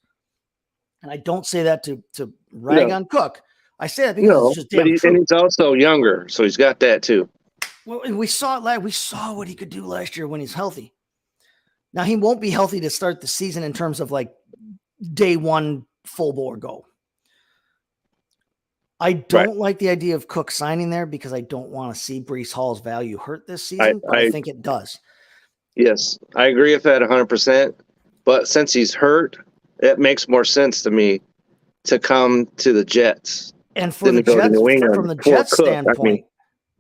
And I don't say that to rag on Cook. I say that because it's just damn true. And he's also younger, so he's got that too. Well, and we saw what he could do last year when he's healthy. Now, he won't be healthy to start the season in terms of like day one full bore go. I don't like the idea of Cook signing there because I don't want to see Breece Hall's value hurt this season, but I think it does. Yes, I agree with that 100%. But since he's hurt, it makes more sense to me to come to the Jets And for than the to go to Jets, New England from the for Jets Cook. I mean, standpoint,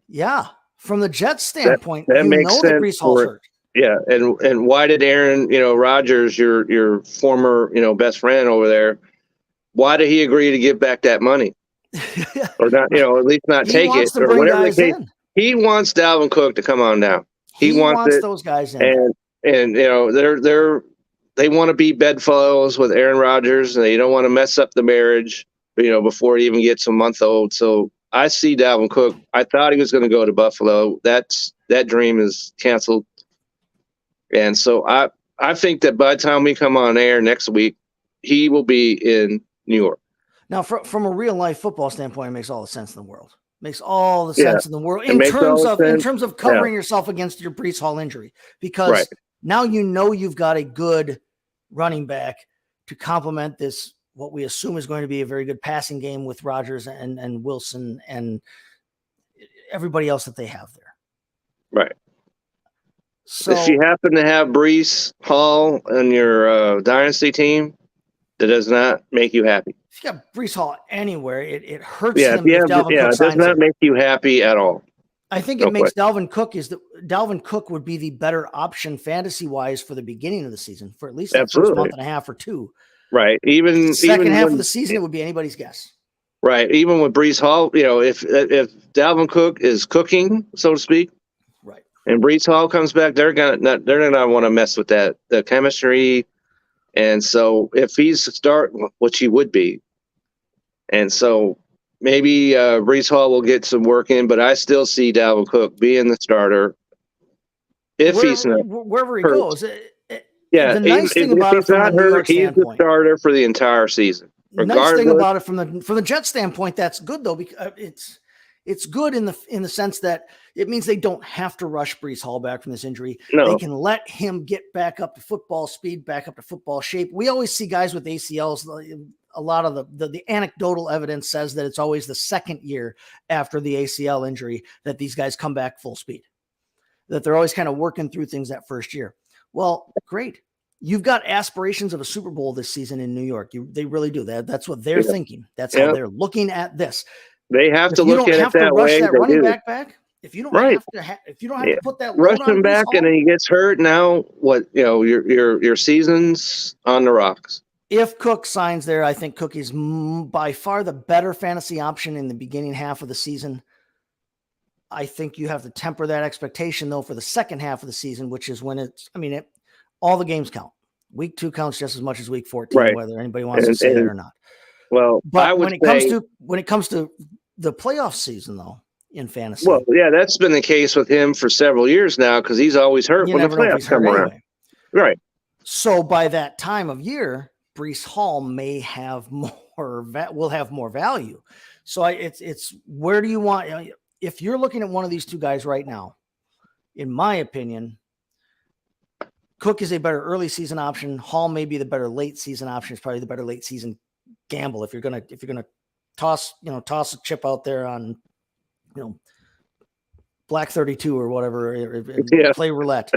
yeah, from the Jets that standpoint, that you makes know that sense Brees Hall's for hurt. yeah. And why did Aaron, Rodgers, your former, best friend over there, why did he agree to give back that money or not? At least not He take it wants to or bring whatever the guys case. in. He wants Dalvin Cook to come on down. He He wants wants it, those guys in. and they want to be bedfellows with Aaron Rodgers, and they don't want to mess up the marriage, before he even gets a month old. So I see Dalvin Cook. I thought he was going to go to Buffalo. That dream is canceled. And so I think that by the time we come on air next week, he will be in New York. Now, from a real life football standpoint, it makes all the sense in the world. Makes all the Yeah. sense in the world It in makes all the sense. terms of covering yourself against your Brees Hall injury, because Right. now you've got a good running back to complement this, what we assume is going to be a very good passing game with Rodgers and Wilson and everybody else that they have there. Right. So If you happen to have Brees Hall on your dynasty team, that does not make you happy. if you got Brees Hall anywhere, it hurts Yeah, him if Dalvin Cook it does signs not him. make you happy at all. I think No it makes Dalvin Cook would be the better option fantasy wise for the beginning of the season, for at least that first month and a half or two. Right. Even Second half when, of the season, it would be anybody's guess. Right. Even with Brees Hall, if Dalvin Cook is cooking, so to speak, right, and Brees Hall comes back, they're gonna want to mess with the chemistry. And so if he's a start, which he would be, and so maybe Brees Hall will get some work in, but I still see Dalvin Cook being the starter wherever he hurt. goes. Yeah, the nice thing about it from the New York he's the standpoint, starter for the entire season. Nice thing about it from the Jets standpoint, that's good though, because it's good in the sense that it means they don't have to rush Brees Hall back from this injury. No. They can let him get back up to football speed, back up to football shape. We always see guys with ACLs. A lot of the anecdotal evidence says that it's always the second year after the ACL injury that these guys come back full speed, that they're always kind of working through things that first year. Well, great. You've got aspirations of a Super Bowl this season in New York. They really do. That's what they're thinking. That's how they're looking at this. They have to look at it that way. That running back. If you don't have to put that rush load on him back Brees Hall, and then he gets hurt. Now what? Your season's on the rocks. If Cook signs there, I think Cook is by far the better fantasy option in the beginning half of the season. I think you have to temper that expectation though for the second half of the season, which is when all the games count. Week 2 counts just as much as week 14, right, whether anybody wants to say that or not. Well, but when it comes to the playoff season though, in fantasy. Well, yeah, that's been the case with him for several years now because he's always hurt when the playoffs come around. Anyway. Right. So by that time of year, Brees Hall may have will have more value. So it's where do you want, if you're looking at one of these two guys right now, in my opinion, Cook is a better early season option. Hall may be the better late season option. It's probably the better late season gamble. If you're gonna toss a chip out there on, Black 32 or whatever, play roulette.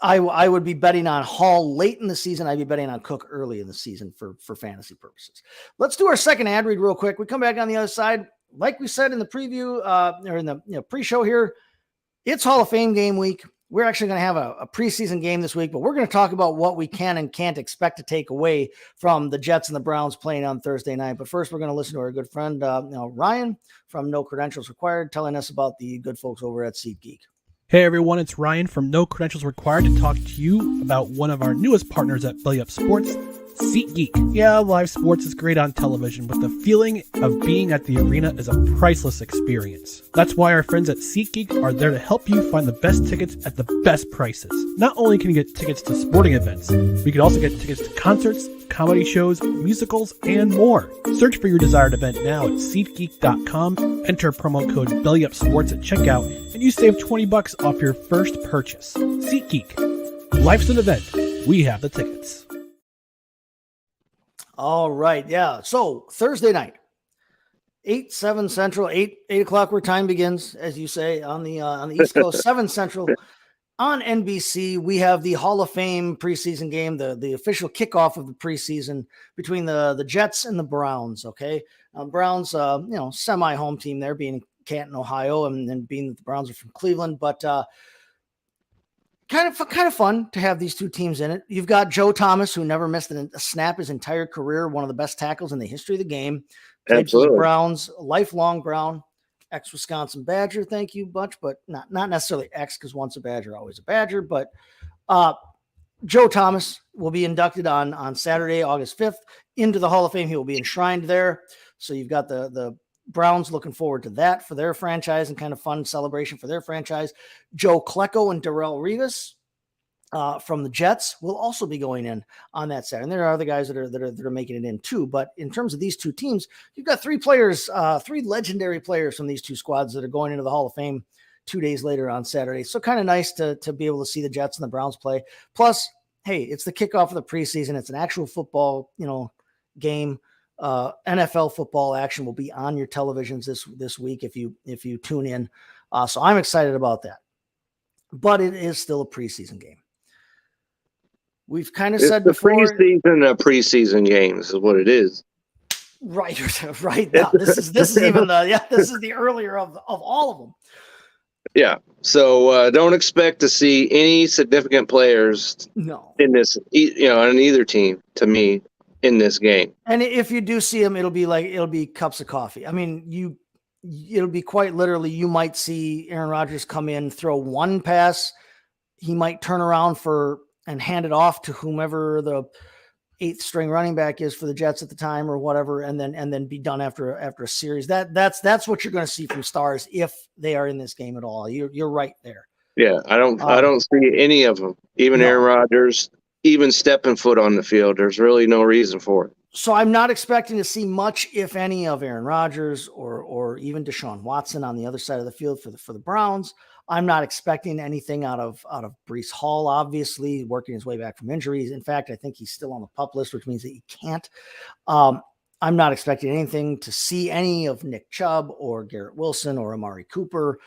I would be betting on Hall late in the season. I'd be betting on Cook early in the season for fantasy purposes. Let's do our second ad read real quick. We come back on the other side. Like we said in the preview or in the pre-show here, it's Hall of Fame game week. We're actually going to have a preseason game this week, but we're going to talk about what we can and can't expect to take away from the Jets and the Browns playing on Thursday night. But first, we're going to listen to our good friend, Ryan from No Credentials Required, telling us about the good folks over at SeatGeek. Hey everyone, it's Ryan from No Credentials Required to talk to you about one of our newest partners at Belly Up Sports, SeatGeek. Yeah, live sports is great on television, but the feeling of being at the arena is a priceless experience. That's why our friends at SeatGeek are there to help you find the best tickets at the best prices. Not only can you get tickets to sporting events, we can also get tickets to concerts, comedy shows, musicals, and more. Search for your desired event now at SeatGeek.com, enter promo code BellyUpSports at checkout, and you save $20 off your first purchase. SeatGeek. Life's an event. We have the tickets. All right. Yeah. So Thursday night, 7 Central, 8 o'clock where time begins, as you say, on the East Coast, 7 Central. on NBC, we have the Hall of Fame preseason game, the official kickoff of the preseason between the Jets and the Browns. Okay. Browns, semi home team there, being in Canton, Ohio, and then being that the Browns are from Cleveland, but kind of fun to have these two teams in it. You've got Joe Thomas, who never missed a snap his entire career, one of the best tackles in the history of the game. Played Absolutely. for the Browns, lifelong Brown, ex-Wisconsin Badger. Thank you, Butch, but not necessarily ex, because once a Badger, always a Badger. But Joe Thomas will be inducted on Saturday, August 5th, into the Hall of Fame. He will be enshrined there. So you've got the Browns looking forward to that for their franchise and kind of fun celebration for their franchise. Joe Klecko and Darrelle Revis from the Jets will also be going in on that Saturday. And there are other guys that are making it in too. But in terms of these two teams, you've got three legendary players from these two squads that are going into the Hall of Fame 2 days later on Saturday. So kind of nice to be able to see the Jets and the Browns play. Plus, hey, it's the kickoff of the preseason. It's an actual football, game. NFL football action will be on your televisions this week if you tune in. So I'm excited about that. But it is still a preseason game. We've kind of said before. Preseason games is what it is. Right. Now, this is even this is the earlier of all of them. Yeah. So don't expect to see any significant players in this, on either team, to me, in this game. And if you do see them, it'll be cups of coffee. I mean, it'll be quite literally, you might see Aaron Rodgers come in, throw one pass. He might turn around and hand it off to whomever the 8th string running back is for the Jets at the time or whatever. And then be done after a series. That's what you're going to see from stars if they are in this game at all. You're right there. Yeah. I don't see any of them, even Aaron Rodgers, even stepping foot on the field. There's really no reason for it. So I'm not expecting to see much, if any, of Aaron Rodgers or even Deshaun Watson on the other side of the field for the Browns. I'm not expecting anything out of Breece Hall, obviously working his way back from injuries. In fact, I think he's still on the PUP list, which means that he can't. I'm not expecting anything to see any of Nick Chubb or Garrett Wilson or Amari Cooper,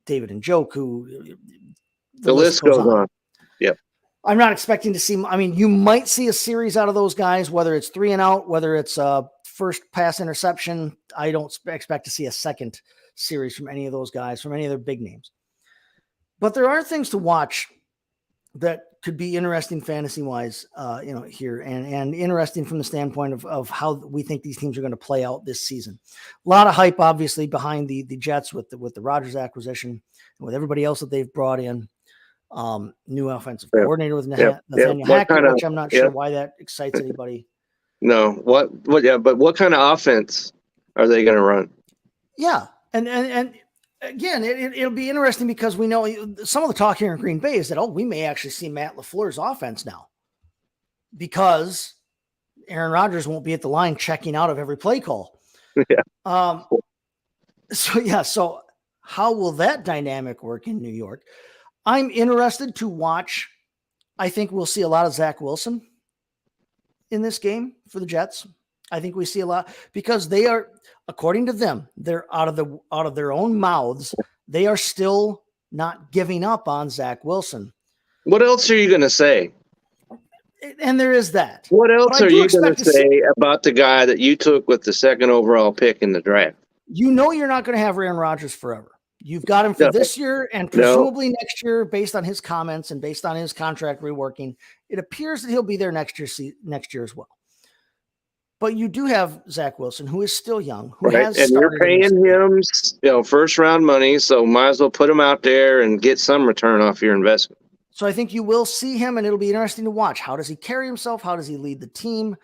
David Njoku. The list goes on. Yep. I'm not expecting to see. I mean, you might see a series out of those guys, whether it's 3 and out, whether it's a first pass interception. I don't expect to see a second series from any of those guys, from any of their big names. But there are things to watch that could be interesting fantasy wise, here and interesting from the standpoint of how we think these teams are going to play out this season. A lot of hype, obviously, behind the Jets with the Rodgers acquisition and with everybody else that they've brought in. New offensive coordinator with Nathaniel Hackett, which I'm not sure why that excites anybody. No, but what kind of offense are they going to run? Yeah, and again, it'll be interesting because we know some of the talk here in Green Bay is that we may actually see Matt LaFleur's offense now because Aaron Rodgers won't be at the line checking out of every play call. Yeah. So how will that dynamic work in New York? I'm interested to watch. I think we'll see a lot of Zach Wilson in this game for the Jets. I think we see a lot because they are, according to them, they're out of their own mouths. They are still not giving up on Zach Wilson. What else are you going to say? And there is that. What else are you going to say about the guy that you took with the 2nd overall pick in the draft? You're not going to have Aaron Rodgers forever. You've got him for this year and presumably next year, based on his comments and based on his contract reworking. It appears that he'll be there next year as well. But you do have Zach Wilson, who is still young, who has and you're paying him, first round money, so might as well put him out there and get some return off your investment. So I think you will see him, and it'll be interesting to watch. How does he carry himself? How does he lead the team?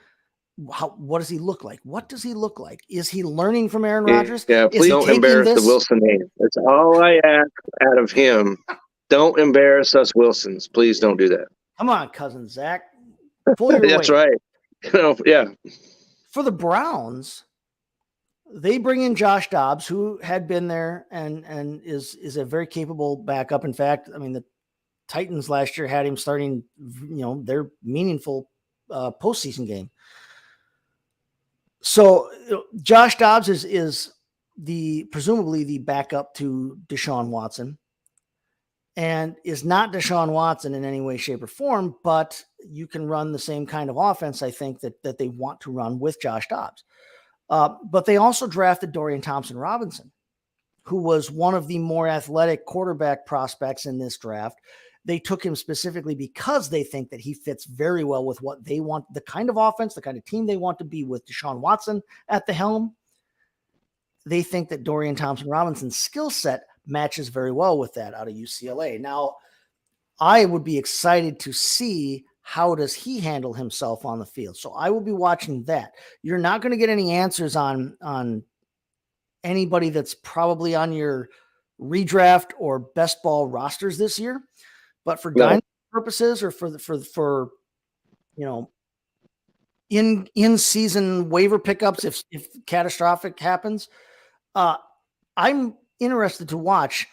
What does he look like? What does he look like? Is he learning from Aaron Rodgers? Yeah, please don't embarrass the Wilson name. That's all I ask out of him. Don't embarrass us Wilsons. Please don't do that. Come on, cousin Zach. Pull your weight. That's right. Yeah. For the Browns, they bring in Josh Dobbs, who had been there and is a very capable backup. In fact, I mean, the Titans last year had him starting, their meaningful postseason game. So Josh Dobbs is presumably the backup to Deshaun Watson. and is not Deshaun Watson in any way, shape, or form, but you can run the same kind of offense, I think, that they want to run with Josh Dobbs. But they also drafted Dorian Thompson-Robinson, who was one of the more athletic quarterback prospects in this draft. They took him specifically because they think that he fits very well with what they want, the kind of offense, the kind of team they want to be with Deshaun Watson at the helm. They think that Dorian Thompson-Robinson's skill set matches very well with that out of UCLA. Now, I would be excited to see how does he handle himself on the field. So I will be watching that. You're not going to get any answers on anybody that's probably on your redraft or best ball rosters this year, but for dynasty purposes or for in season waiver pickups, if catastrophic happens, I'm interested to watch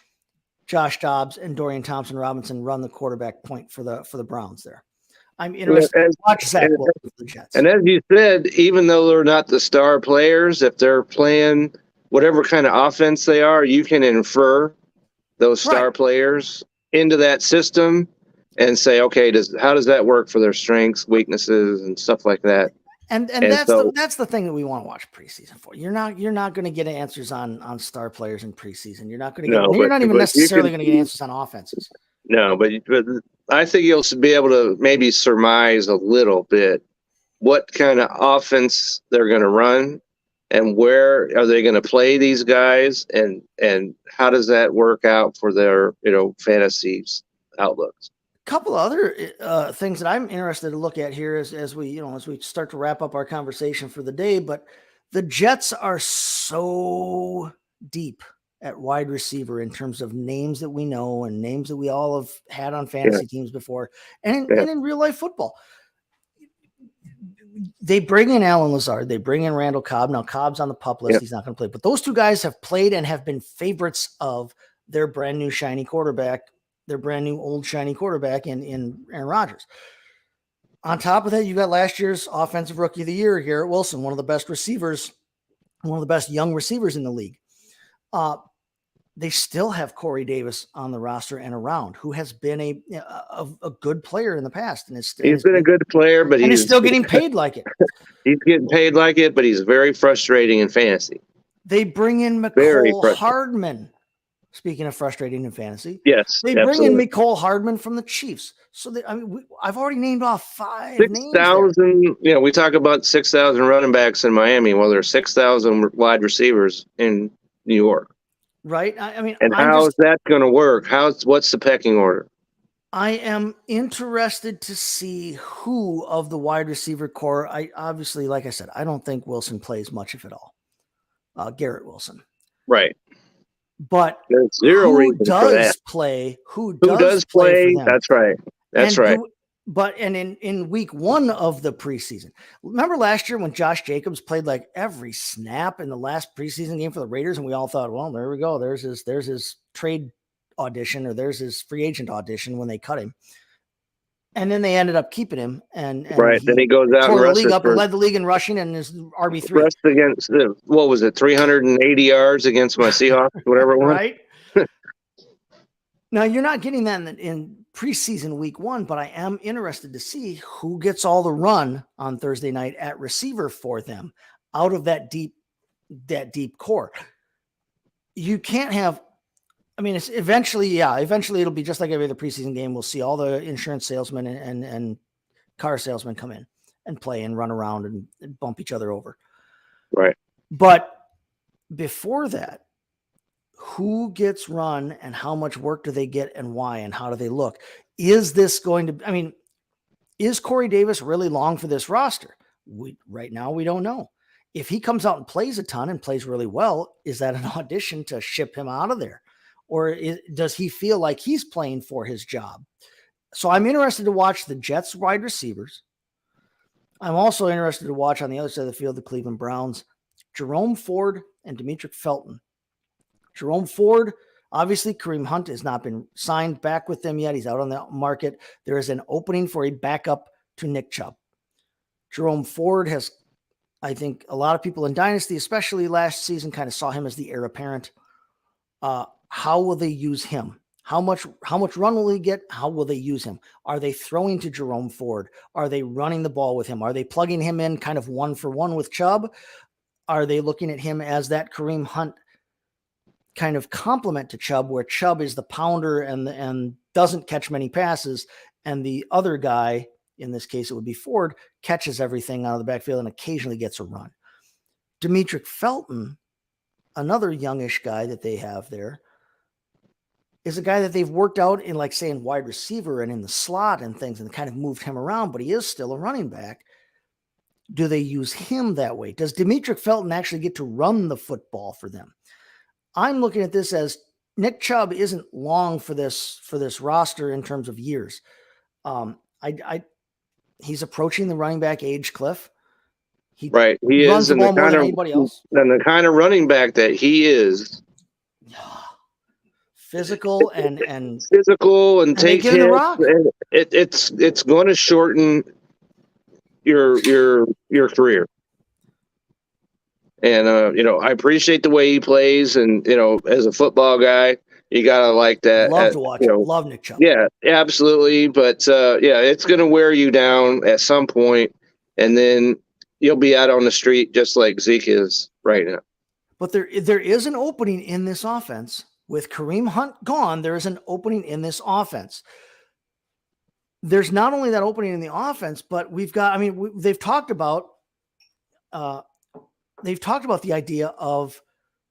Josh Dobbs and Dorian Thompson-Robinson run the quarterback point for the Browns there. I'm interested to watch Zach Wilson for the Jets. And as you said, even though they're not the star players, if they're playing whatever kind of offense they are, you can infer those star players into that system and say, okay, how does that work for their strengths, weaknesses, and stuff like that? And that's the thing that we want to watch preseason for. You're not going to get answers on star players in preseason. You're not going to get. You're not even necessarily going to get answers on offenses. No, but I think you'll be able to maybe surmise a little bit what kind of offense they're going to run, and where are they going to play these guys, and how does that work out for their fantasy outlooks. Couple of other things that I'm interested to look at here as we start to wrap up our conversation for the day, but the Jets are so deep at wide receiver in terms of names that we know and names that we all have had on fantasy teams before and in real life football. They bring in Alan Lazard. They bring in Randall Cobb. Now Cobb's on the PUP list. He's not going to play, but those two guys have played and have been favorites of their brand new shiny quarterback, their brand new old shiny quarterback in Aaron Rodgers. On top of that, you got last year's offensive rookie of the year, Garrett Wilson, one of the best receivers, one of the best young receivers in the league. They still have Corey Davis on the roster and around, who has been a good player in the past. And he's been a good player, but he's still getting paid like it. He's getting paid like it, but he's very frustrating in fantasy. They bring in McCole Hardman. Speaking of frustrating in fantasy, yes, they bring in McCole Hardman from the Chiefs. So I've already named off 6,000. We talk about 6,000 running backs in Miami. Well, there's 6,000 wide receivers in New York. Right. How is that going to work? What's the pecking order? I am interested to see who of the wide receiver core. I obviously, like I said, I don't think Wilson plays much, if at all. Garrett Wilson. Right. But there's zero reason for that. Who does play? That's right. That's right. But in week one of the preseason, remember last year when Josh Jacobs played like every snap in the last preseason game for the Raiders, and we all thought, well, there we go. There's his trade audition, or there's his free agent audition when they cut him. And then they ended up keeping him, and then he goes out and led the league in rushing and is RB3. Rushed against what was it, 380 yards against my Seahawks, whatever it was. Right. Now you're not getting that in preseason week one, but I am interested to see who gets all the run on Thursday night at receiver for them out of that deep core. You can't have. It's eventually it'll be just like every other preseason game. We'll see all the insurance salesmen and car salesmen come in and play and run around and bump each other over. Right. But before that, who gets run and how much work do they get and why and how do they look? Is this going to, is Corey Davis really long for this roster? Right now, we don't know. If he comes out and plays a ton and plays really well, is that an audition to ship him out of there? Or does he feel like he's playing for his job? So I'm interested to watch the Jets wide receivers. I'm also interested to watch on the other side of the field, the Cleveland Browns, Jerome Ford and Demetric Felton. Jerome Ford, obviously Kareem Hunt has not been signed back with them yet. He's out on the market. There is an opening for a backup to Nick Chubb. Jerome Ford has, I think a lot of people in Dynasty, especially last season, kind of saw him as the heir apparent. How will they use him? How much run will he get? How will they use him? Are they throwing to Jerome Ford? Are they running the ball with him? Are they plugging him in kind of 1-for-1 with Chubb? Are they looking at him as that Kareem Hunt kind of complement to Chubb, where Chubb is the pounder and doesn't catch many passes, and the other guy, in this case it would be Ford, catches everything out of the backfield and occasionally gets a run. Demetric Felton, another youngish guy that they have there, is a guy that they've worked out in, like, say, in wide receiver and in the slot and things, and kind of moved him around, but he is still a running back. Do they use him that way? Does Demetric Felton actually get to run the football for them? I'm looking at this as Nick Chubb isn't long for this roster in terms of years. He's approaching the running back age cliff. He is, runs the and ball more than anybody else. And the kind of running back that he is, physical and physical and takes they give him the hits, rock. and it's going to shorten your career. And I appreciate the way he plays, and as a football guy, you gotta like that. Love to watch. Love Nick Chubb. Yeah, absolutely. But it's gonna wear you down at some point, and then you'll be out on the street just like Zeke is right now. But there is an opening in this offense. With Kareem Hunt gone, there is an opening in this offense. There's not only that opening in the offense, but we've got, they've talked about the idea of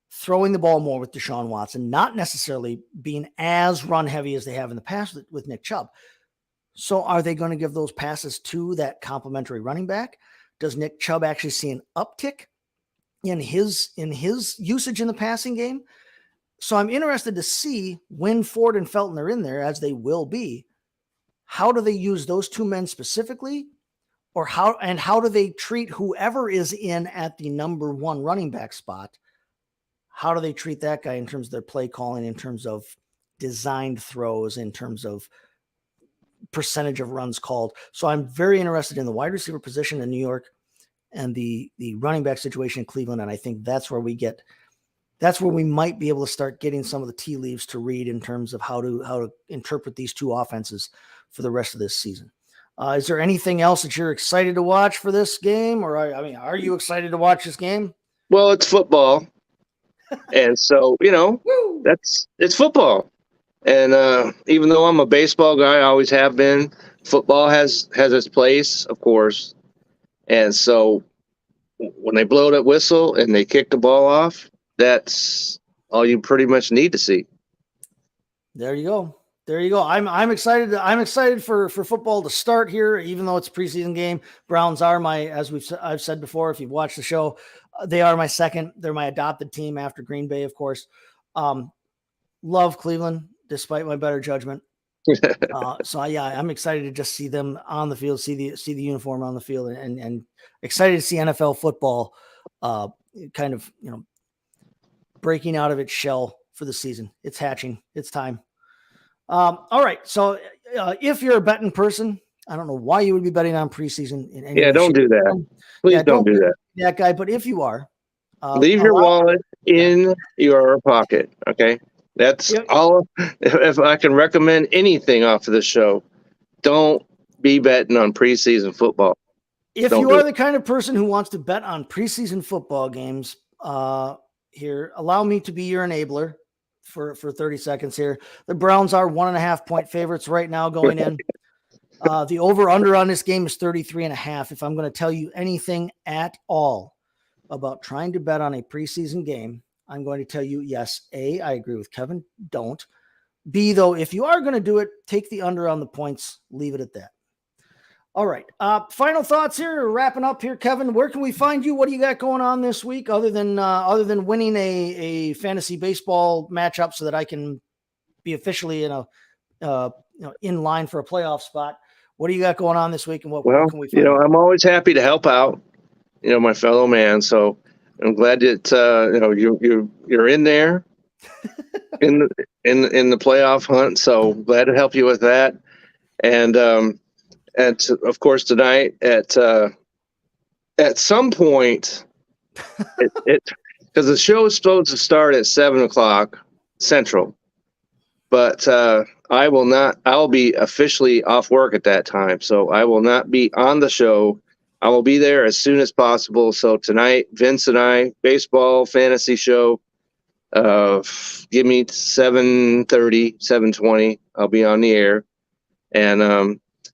throwing the ball more with Deshaun Watson, not necessarily being as run heavy as they have in the past with Nick Chubb. So are they going to give those passes to that complimentary running back? Does Nick Chubb actually see an uptick in his usage in the passing game? So I'm interested to see when Ford and Felton are in there, as they will be. How do they use those two men specifically? Or how do they treat whoever is in at the number one running back spot? How do they treat that guy in terms of their play calling, in terms of designed throws, in terms of percentage of runs called? So I'm very interested in the wide receiver position in New York and the running back situation in Cleveland. And I think that's where we might be able to start getting some of the tea leaves to read in terms of how to interpret these two offenses for the rest of this season. Is there anything else that you're excited to watch for this game? Or, are you excited to watch this game? Well, it's football. And so, it's football. And even though I'm a baseball guy, I always have been, football has its place, of course. And so when they blow that whistle and they kick the ball off, that's all you pretty much need to see. There you go. I'm excited. I'm excited for football to start here, even though it's a preseason game. Browns are I've said before, if you've watched the show, they are they're my adopted team after Green Bay, of course. Love Cleveland, despite my better judgment. I'm excited to just see them on the field, see the uniform on the field, and excited to see NFL football kind of, breaking out of its shell for the season. It's hatching. It's time. All right. So if you're a betting person, I don't know why you would be betting on preseason in any way. Don't do that. Please don't do that. That guy. But if you are, leave your wallet in your pocket. Okay. That's all. If I can recommend anything off of the show, don't be betting on preseason football. If you are the kind of person who wants to bet on preseason football games, here, allow me to be your enabler for 30 seconds here. The Browns are 1.5 point favorites right now going in. The over under on this game is 33.5. If I'm going to tell you anything at all about trying to bet on a preseason game, I'm going to tell you, yes, A, I agree with Kevin. Don't. B, though, if you are going to do it, take the under on the points, leave it at that. All right. Final thoughts here. Wrapping up here, Kevin. Where can we find you? What do you got going on this week, other than winning a fantasy baseball matchup so that I can be officially in line for a playoff spot? What do you got going on this week, and where can we find you? I'm always happy to help out, my fellow man. So I'm glad that you're in there in the playoff hunt. So glad to help you with that. And of course, tonight at some point, because the show is supposed to start at 7:00 Central, but I will not. I'll be officially off work at that time, so I will not be on the show. I will be there as soon as possible. So tonight, Vince and I, baseball fantasy show. Give me 7:30, 7:20. I'll be on the air, and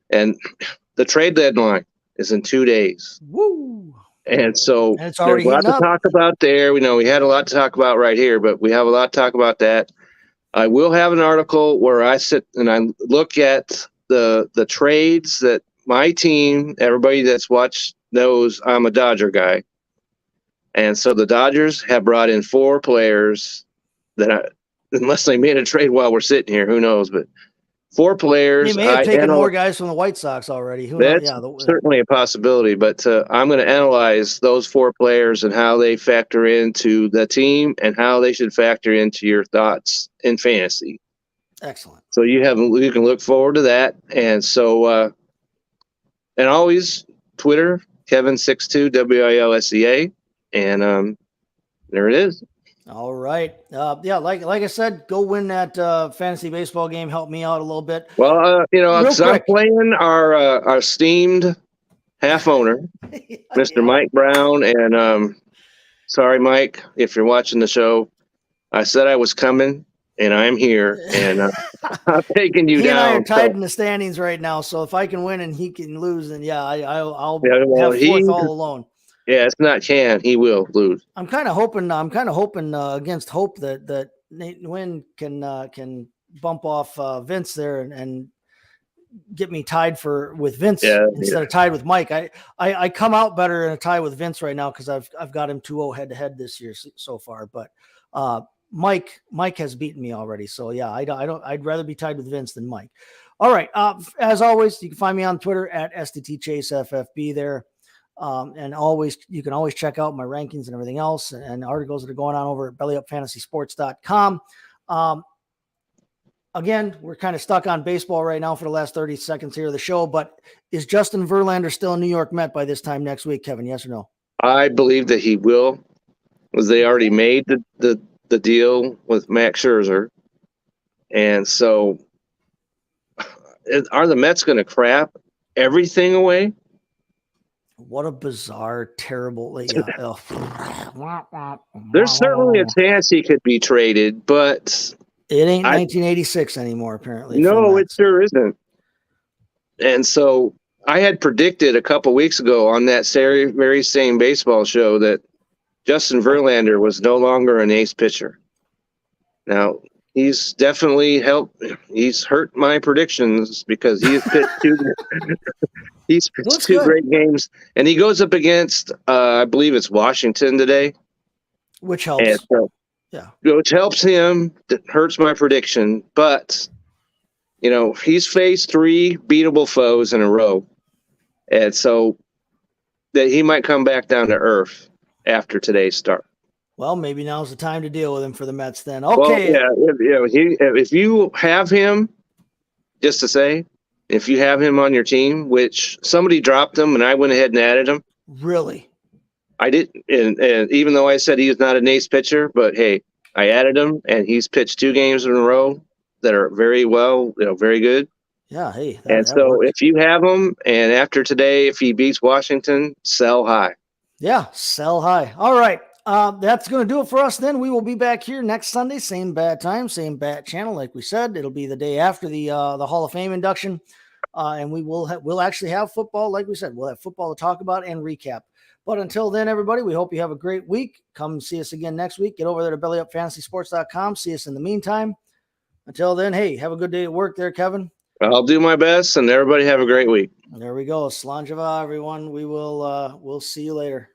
the trade deadline is in 2 days. Woo! And so And it's already there's a lot heating to up. talk about there. We know we had a lot to talk about right here, but we have a lot to talk about that. I will have an article where I sit and I look at the trades that my team, everybody that's watched knows I'm a Dodger guy. And so the Dodgers have brought in 4 players that unless they made a trade while we're sitting here, who knows, but 4 players. They may have taken more guys from the White Sox already. Who knows? That's Yeah, certainly a possibility, but I'm going to analyze those 4 players and how they factor into the team and how they should factor into your thoughts in fantasy. excellent. So you can look forward to that. And so, and always Twitter, Kevin62, WILSEA. And there it is. All right. Yeah, like I said, go win that fantasy baseball game. Help me out a little bit. Well, Real because I'm quick. playing our esteemed half owner, Mr. Mike Brown. And sorry, Mike, if you're watching the show, I said I was coming, and I'm here, and I'm taking you He down. and I are tied so. in the standings right now. So if I can win and he can lose, then yeah, I'll Yeah, well, have 4th all alone. Yeah, it's not can. He will lose. I'm kind of hoping against hope that Nate Nguyen can bump off Vince there and get me tied with Vince instead of tied with Mike. I come out better in a tie with Vince right now because I've got him 2-0 head to head this year so far. But Mike has beaten me already. So yeah, I'd rather be tied with Vince than Mike. All right. As always, you can find me on Twitter at STTChaseFFB there. And you can always check out my rankings and everything else and articles that are going on over at bellyupfantasysports.com. Again, we're kind of stuck on baseball right now for the last 30 seconds here of the show, but is Justin Verlander still a New York Met by this time next week, Kevin? Yes or no? I believe that he will, because they already made the deal with Max Scherzer. And so are the Mets going to crap everything away? What a bizarre, terrible. There's certainly a chance he could be traded, but it ain't 1986 anymore, apparently. No, it sure isn't. And so I had predicted a couple weeks ago on that very same baseball show that Justin Verlander was no longer an ace pitcher. Now, he's definitely he's hurt my predictions because he has pitched he's pitched 2 great games, and he goes up against I believe it's Washington today, which helps. And so, yeah, which helps him. That hurts my prediction, but he's faced 3 beatable foes in a row, and so that he might come back down to earth after today's start. Well, maybe now's the time to deal with him for the Mets then. Okay. Well, if you have him, just to say, if you have him on your team, which somebody dropped him and I went ahead and added him. Really? I didn't. And even though I said he's not an ace pitcher, but hey, I added him and he's pitched 2 games in a row that are very good. Yeah. Hey. And so if you have him, and after today, if he beats Washington, sell high. Yeah. Sell high. All right. That's going to do it for us then. We will be back here next Sunday, same bad time, same bad channel. Like we said, it'll be the day after the Hall of Fame induction. And we'll actually have football. Like we said, we'll have football to talk about and recap. But until then, everybody, we hope you have a great week. Come see us again next week. Get over there to bellyupfantasysports.com. See us in the meantime. Until then, hey, have a good day at work there, Kevin. I'll do my best, and everybody have a great week. There we go. Slanjava, everyone. We'll see you later.